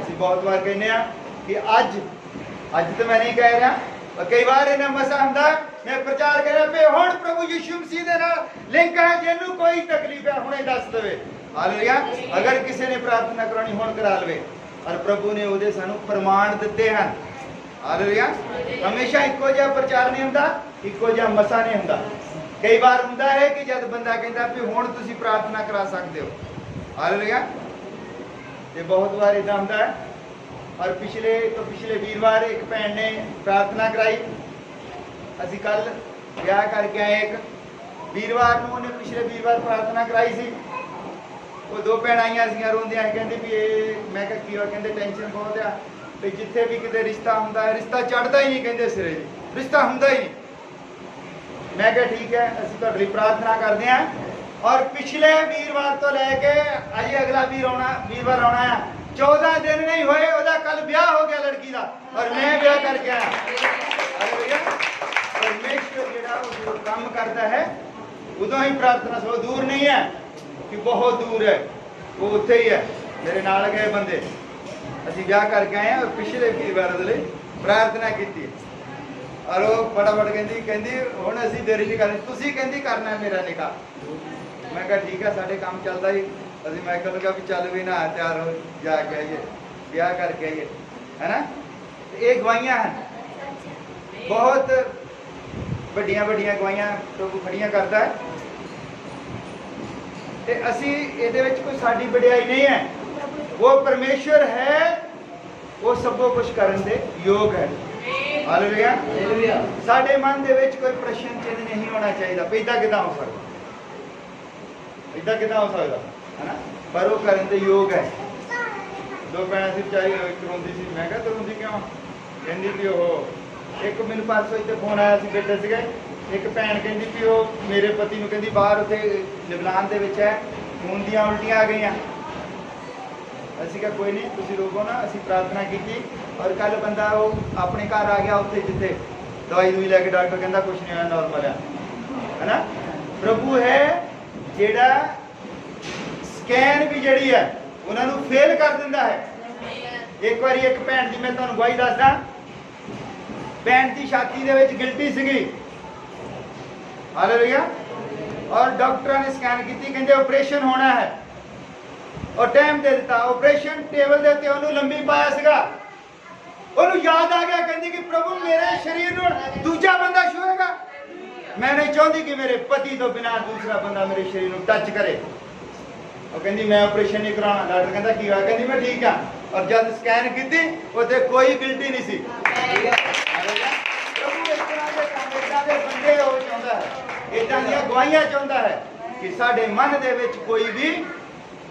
ਅਸੀਂ ਬਹੁਤ ਵਾਰ ਕਹਿੰਦੇ ਆ ਕਿ ਅੱਜ ਤਾਂ ਮੈਂ ਨਹੀਂ ਕਹਿ ਰਿਹਾ, ਕਈ ਵਾਰ ਇਹਨਾਂ ਮਸਾ ਹੁੰਦਾ मैं प्रचार कर रहा हुण प्रभु यीशु मसीह दे नाल लिंक है, जिन्हों कोई तकलीफ है हुणे दस देवे। हालेलुया। अगर किसी ने प्रार्थना करानी हुण करा लवे, और प्रभु ने उहदे सानू प्रमाण दिते हैं। हालेलुया। हमेशा इक्को जिहा प्रचार नहीं हुंदा, इक्को जिहा मसा नहीं हुंदा। कई बार हुंदा है कि जब बंदा कहता भी हुण तुसीं प्रार्थना करा सकते हो। हालेलुया। ते बहुत बार इदां हुंदा है। और पिछले वीरवार एक भैन ने प्रार्थना कराई, ਅਸੀਂ ਕੱਲ ਵਿਆਹ ਕਰਕੇ ਆਏ। ਇੱਕ ਵੀਰਵਾਰ ਨੂੰ ਉਹਨੇ ਪਿਛਲੇ ਵੀਰਵਾਰ ਪ੍ਰਾਰਥਨਾ ਕਰਾਈ ਸੀ। ਉਹ ਦੋ ਭੈਣਾਂ ਆਈਆਂ ਸੀਗੀਆਂ ਰੋਂਦੀਆਂ, ਕਹਿੰਦੇ ਵੀ ਇਹ, ਮੈਂ ਕਿਹਾ ਕੀ ਹੋਇਆ, ਕਹਿੰਦੇ ਟੈਨਸ਼ਨ ਬਹੁਤ ਆ ਵੀ ਜਿੱਥੇ ਵੀ ਕਿਤੇ ਰਿਸ਼ਤਾ ਹੁੰਦਾ ਹੈ ਰਿਸ਼ਤਾ ਚੜ੍ਹਦਾ ਹੀ ਨਹੀਂ, ਕਹਿੰਦੇ ਸਿਰੇ ਜੀ ਰਿਸ਼ਤਾ ਹੁੰਦਾ ਹੀ ਨਹੀਂ। ਮੈਂ ਕਿਹਾ ਠੀਕ ਹੈ, ਅਸੀਂ ਤੁਹਾਡੇ ਲਈ ਪ੍ਰਾਰਥਨਾ ਕਰਦੇ ਹਾਂ। ਔਰ ਪਿਛਲੇ ਵੀਰਵਾਰ ਤੋਂ ਲੈ ਕੇ ਅਜੇ ਅਗਲਾ ਵੀਰਵਾਰ ਆਉਣਾ ਹੈ, 14 दिन नहीं होए ਉਹਦਾ ਕੱਲ ਵਿਆਹ ਹੋ ਗਿਆ ਲੜਕੀ ਦਾ, ਔਰ ਮੈਂ ਵਿਆਹ ਕਰਕੇ ਆਇਆ। ਹਾਲੇਲੂਇਆ। परमेश्वर जो काम करता है उदों ही प्रार्थना सो दूर नहीं है कि बहुत दूर है, वो उत्थे ही है। मेरे नाल गए बंदे असीं ब्याह करके आए और पिछले वीरवार दे लई प्रार्थना की, और वो फटाफट कहंदी हुण असीं देरी नहीं करनी, तुसीं कहंदी करना मेरा निकाह। मैं कहा ठीक है, साडे काम चलदा ही। असीं मैं कहा भी चल भी ना तैयार हो जाके आइए, ब्याह करके आइए, है ना। ये गवाहियां हैं, बहुत ਵੱਡੀਆਂ ਵੱਡੀਆਂ ਗਵਾਹੀਆਂ ਪ੍ਰਭੂ ਖੜੀਆਂ ਕਰਦਾ ਹੈ ਤੇ ਅਸੀਂ ਇਹਦੇ ਵਿੱਚ ਕੋਈ ਸਾਡੀ ਵਡਿਆਈ ਨਹੀਂ ਹੈ। ਉਹ ਪਰਮੇਸ਼ਰ ਹੈ, ਉਹ ਸਭੋ ਕੁਝ ਕਰਨ ਦੇ ਯੋਗ ਹੈ। ਹਾਲੇਲੂਇਆ। ਸਾਡੇ ਮਨ ਦੇ ਵਿੱਚ ਕੋਈ ਪ੍ਰਸ਼ਨ ਚਿੰਨ੍ਹ ਨਹੀਂ ਹੋਣਾ ਚਾਹੀਦਾ, ਇਦਾਂ ਕਿਦਾਂ ਹੋ ਸਕਦਾ, ਇਦਾਂ ਕਿਦਾਂ ਹੋ ਸਕਦਾ ਹੈ ਨਾ, ਪਰ ਉਹ ਕਰਨ ਦੇ ਯੋਗ ਹੈ। ਦੋ ਭੈਣਾਂ ਸੀ ਵਿਚਾਰੀ, ਇੱਕ ਰੋਂਦੀ ਸੀ, ਮੈਂ ਕਿਹਾ ਤੂੰ ਰੋਂਦੀ ਕਿਉਂ? ਕਹਿੰਦੀ ਵੀ ਉਹ ਇੱਕ ਮੈਨੂੰ ਪਰਸੋਂ ਇੱਥੇ ਫੋਨ ਆਇਆ ਸੀ, ਬੈਠੇ ਸੀਗੇ, ਇੱਕ ਭੈਣ ਕਹਿੰਦੀ ਵੀ ਉਹ ਮੇਰੇ ਪਤੀ ਨੂੰ ਕਹਿੰਦੀ ਬਾਹਰ ਉੱਥੇ ਲਿਬਨਾਨ ਦੇ ਵਿੱਚ ਹੈ, ਖੂਨ ਦੀਆਂ ਉਲਟੀਆਂ ਆ ਗਈਆਂ। ਅਸੀਂ ਕਿਹਾ ਕੋਈ ਨਹੀਂ, ਤੁਸੀਂ ਰੋਕੋ ਨਾ। ਅਸੀਂ ਪ੍ਰਾਰਥਨਾ ਕੀਤੀ ਔਰ ਕੱਲ ਬੰਦਾ ਉਹ ਆਪਣੇ ਘਰ ਆ ਗਿਆ, ਉੱਥੇ ਜਿੱਥੇ ਦਵਾਈ ਦੂਈ ਲੈ ਕੇ ਡਾਕਟਰ ਕਹਿੰਦਾ ਕੁਛ ਨਹੀਂ ਹੋਇਆ, ਨੋਰਮਲ ਹੈ ਨਾ। ਪ੍ਰਭੂ ਹੈ ਜਿਹੜਾ ਸਕੈਨ ਵੀ ਜਿਹੜੀ ਹੈ ਉਹਨਾਂ ਨੂੰ ਫੇਲ ਕਰ ਦਿੰਦਾ ਹੈ। ਇੱਕ ਵਾਰੀ ਇੱਕ ਭੈਣ ਦੀ ਮੈਂ ਤੁਹਾਨੂੰ ਗਵਾਹੀ ਦੱਸਦਾ, ਭੈਣ ਦੀ ਛਾਤੀ ਦੇ ਵਿੱਚ ਗਿਲਟੀ ਸੀਗੀ। ਹਾਲੇਲੂਇਆ। ਔਰ ਡਾਕਟਰਾਂ ਨੇ ਸਕੈਨ ਕੀਤੀ, ਕਹਿੰਦੇ ਆਪਰੇਸ਼ਨ ਹੋਣਾ ਹੈ ਔਰ ਟਾਈਮ ਦੇ ਦਿੱਤਾ। ਆਪਰੇਸ਼ਨ ਟੇਬਲ ਦੇ ਉੱਤੇ ਉਹਨੂੰ ਲੰਬੀ ਪਾਇਆ ਸੀਗਾ। ਉਹਨੂੰ ਯਾਦ ਆ ਗਿਆ, ਕਹਿੰਦੀ ਕਿ ਪ੍ਰਭੂ ਮੇਰੇ ਸਰੀਰ ਨੂੰ ਦੂਜਾ ਬੰਦਾ ਛੂਏਗਾ। ਮੈਂ ਨਹੀਂ ਚਾਹੁੰਦੀ ਕਿ ਮੇਰੇ ਪਤੀ ਤੋਂ ਬਿਨਾਂ ਦੂਸਰਾ ਬੰਦਾ ਮੇਰੇ ਸਰੀਰ ਨੂੰ ਟੱਚ ਕਰੇ। ਉਹ ਕਹਿੰਦੀ ਮੈਂ ਆਪਰੇਸ਼ਨ ਨਹੀਂ ਕਰਾਉਣਾ। ਡਾਕਟਰ ਕਹਿੰਦਾ ਕੀ ਹੋਇਆ? ਕਹਿੰਦੀ ਮੈਂ ਠੀਕ ਆ। ਔਰ ਜਦ ਸਕੈਨ ਕੀਤੀ ਉੱਥੇ ਕੋਈ ਗਿਲਟੀ ਨਹੀਂ ਸੀ। ਪ੍ਰਭੂ ਇਸ ਤਰ੍ਹਾਂ ਦੇ ਕੰਮ, ਇਦਾਂ ਦੇ ਬੰਦੇ ਹੋ ਚਾਹੁੰਦਾ ਹੈ, ਇਦਾਂ ਦੀਆਂ ਗਵਾਹੀਆਂ ਚਾਹੁੰਦਾ ਹੈ ਕਿ ਸਾਡੇ ਮਨ ਦੇ ਵਿੱਚ ਕੋਈ ਵੀ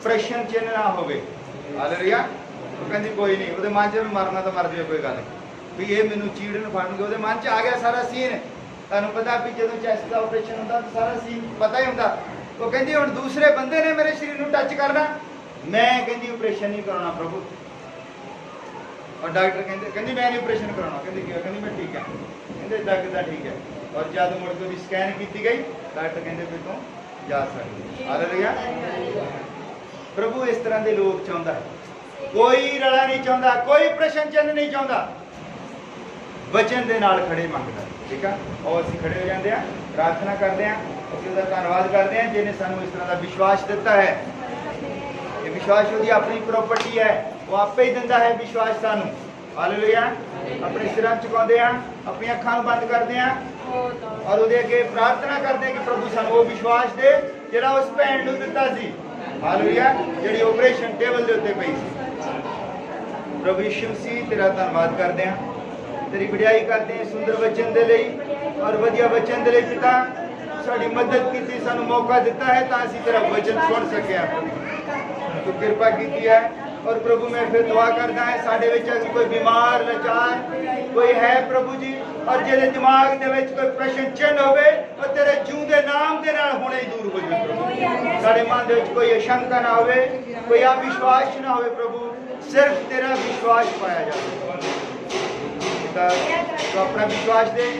ਪ੍ਰਸ਼ਨ ਚਿੰਨ੍ਹ ਨਾ ਹੋਵੇ। ਹਾਲੇਲੂਇਆ। ਉਹ ਕਹਿੰਦੀ ਕੋਈ ਨਹੀਂ, ਉਹਦੇ ਮਨ 'ਚ ਮਰਨਾ ਤਾਂ ਮਰ ਜਾਵੇ, ਕੋਈ ਗੱਲ ਨਹੀਂ ਵੀ ਇਹ ਮੈਨੂੰ ਚੀੜਨ ਫੜਨਗੇ। ਉਹਦੇ ਮਨ 'ਚ ਆ ਗਿਆ ਸਾਰਾ ਸੀਨ। ਤੁਹਾਨੂੰ ਪਤਾ ਵੀ ਜਦੋਂ ਚੈਸਟ ਦਾ ਆਪਰੇਸ਼ਨ ਹੁੰਦਾ ਤਾਂ ਸਾਰਾ ਸੀਨ ਪਤਾ ਹੀ ਹੁੰਦਾ। ਉਹ ਕਹਿੰਦੀ ਹੁਣ ਦੂਸਰੇ ਬੰਦੇ ਨੇ ਮੇਰੇ ਸਰੀਰ ਨੂੰ ਟੱਚ ਕਰਨਾ, ਮੈਂ ਕਹਿੰਦੀ ਆਪਰੇਸ਼ਨ ਨਹੀਂ ਕਰਾਉਣਾ ਪ੍ਰਭੂ। ਔਰ ਡਾਕਟਰ ਕਹਿੰਦੀ ਮੈਂ ਨਹੀਂ ਆਪਰੇਸ਼ਨ ਕਰਾਉਣਾ। ਕਹਿੰਦੀ ਕਿਉਂ? ਕਹਿੰਦੀ ਮੈਂ ਠੀਕ ਹੈ। ਕਹਿੰਦੇ ਇਦਾਂ ਕਿੱਦਾਂ ਠੀਕ ਹੈ? ਔਰ ਜਦ ਮੁੜ ਕੇ ਉਹਦੀ ਸਕੈਨ ਕੀਤੀ ਗਈ, ਡਾਕਟਰ ਕਹਿੰਦੇ ਵੀ ਤੂੰ ਜਾ ਸਕਦੀ। ਹਾਲੇਲੂਇਆ। ਪ੍ਰਭੂ ਇਸ ਤਰ੍ਹਾਂ ਦੇ ਲੋਕ ਚਾਹੁੰਦਾ ਹੈ। ਕੋਈ ਰਲਾ ਨਹੀਂ ਚਾਹੁੰਦਾ, ਕੋਈ ਪ੍ਰਸ਼ਨ ਚਿੰਨ੍ਹ ਨਹੀਂ ਚਾਹੁੰਦਾ, ਵਚਨ ਦੇ ਨਾਲ ਖੜੇ ਮੰਗਦਾ। ਠੀਕ ਆ। ਔਰ ਅਸੀਂ ਖੜੇ ਹੋ ਜਾਂਦੇ ਆ, ਪ੍ਰਾਰਥਨਾ ਕਰਦੇ ਆ, ਅਸੀਂ ਉਹਦਾ ਧੰਨਵਾਦ ਕਰਦੇ ਆ ਜਿਹਨੇ ਸਾਨੂੰ ਇਸ ਤਰ੍ਹਾਂ ਦਾ ਵਿਸ਼ਵਾਸ ਦਿੱਤਾ ਹੈ। ਇਹ ਵਿਸ਼ਵਾਸ ਉਹਦੀ ਆਪਣੀ ਪ੍ਰਾਪਰਟੀ ਹੈ, ਉਹ ਆਪੇ ਹੀ ਦਿੰਦਾ ਹੈ ਵਿਸ਼ਵਾਸ ਸਾਨੂੰ। ਹਾਲੇਲੂਇਆ। ਆਪਣੇ ਸਿਰਾਂ ਝੁਕਾਉਂਦੇ ਆ, ਆਪਣੀਆਂ ਅੱਖਾਂ ਨੂੰ ਬੰਦ ਕਰਦੇ ਆ ਔਰ ਉਹਦੇ ਅੱਗੇ ਪ੍ਰਾਰਥਨਾ ਕਰਦੇ ਆ ਕਿ ਪ੍ਰਭੂ ਸਾਨੂੰ ਉਹ ਵਿਸ਼ਵਾਸ ਦੇ ਜਿਹੜਾ ਉਸ ਭੈਣ ਨੂੰ ਦਿੱਤਾ ਸੀ। ਹਾਲੇਲੂਇਆ। ਜਿਹੜੀ ਆਪਰੇਸ਼ਨ ਟੇਬਲ ਦੇ ਉੱਤੇ ਪਈ ਸੀ। ਪ੍ਰਭੂ ਯਿਸੂ ਮਸੀਹ ਤੇਰਾ ਧੰਨਵਾਦ ਕਰਦੇ ਆ, ਤੇਰੀ ਵਡਿਆਈ ਕਰਦੇ ਆ ਸੁੰਦਰ ਵਚਨ ਦੇ ਲਈ ਔਰ ਵਧੀਆ ਵਚਨ ਦੇ ਲਈ। ਪਿਤਾ ਸਾਡੀ ਮਦਦ ਕੀਤੀ, ਸਾਨੂੰ ਮੌਕਾ ਦਿੱਤਾ ਹੈ ਤਾਂ ਅਸੀਂ ਤੇਰਾ ਵਚਨ ਸੁਣ ਸਕਿਆ। ਤੂੰ ਕਿਰਪਾ ਕੀਤੀ ਹੈ। ਔਰ ਪ੍ਰਭੂ ਮੈਂ ਫਿਰ ਦੁਆ ਕਰਦਾ ਹੈ ਸਾਡੇ ਵਿੱਚ ਅਗਰ ਕੋਈ ਬਿਮਾਰ ਲਾਚਾਰ ਕੋਈ ਹੈ ਪ੍ਰਭੂ ਜੀ, ਔਰ ਜਿਹਦੇ ਦਿਮਾਗ ਦੇ ਵਿੱਚ ਕੋਈ ਪ੍ਰਸ਼ਨ ਚਿੰਨ੍ਹ ਹੋਵੇ, ਉਹ ਤੇਰੇ ਜੂਦੇ ਨਾਮ ਦੇ ਨਾਲ ਹੁਣੇ ਹੀ ਦੂਰ ਹੋ ਜਾਵੇ ਪ੍ਰਭੂ। ਸਾਡੇ ਮਨ ਦੇ ਵਿੱਚ ਕੋਈ ਅਸ਼ੰਕਾ ਨਾ ਹੋਵੇ, ਕੋਈ ਅਵਿਸ਼ਵਾਸ ਨਾ ਹੋਵੇ ਪ੍ਰਭੂ, ਸਿਰਫ ਤੇਰਾ ਵਿਸ਼ਵਾਸ ਪਾਇਆ ਜਾਵੇ। ਪਿਤਾ ਤੂੰ ਆਪਣਾ ਵਿਸ਼ਵਾਸ ਦੇ,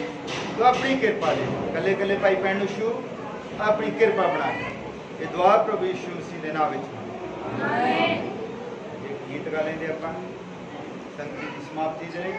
ਤੂੰ ਆਪਣੀ ਕਿਰਪਾ ਦੇ, ਕੱਲੇ ਕੱਲੇ ਭਾਈ ਭੈਣ ਨੂੰ ਛੂ ਆਪਣੀ ਕਿਰਪਾ ਬਣਾ। ਇਹ ਦੁਆ ਪ੍ਰਭੂ ਯਿਸੂ ਮਸੀਹ ਦੇ ਨਾਮ ਵਿੱਚ। ਆਮੀਨ। ਗੀਤ ਗਾ ਲੈਂਦੇ ਆਪਾਂ ਸੰਗੀਤ ਦੀ ਸਮਾਪਤੀ ਦੇ ਲਈ।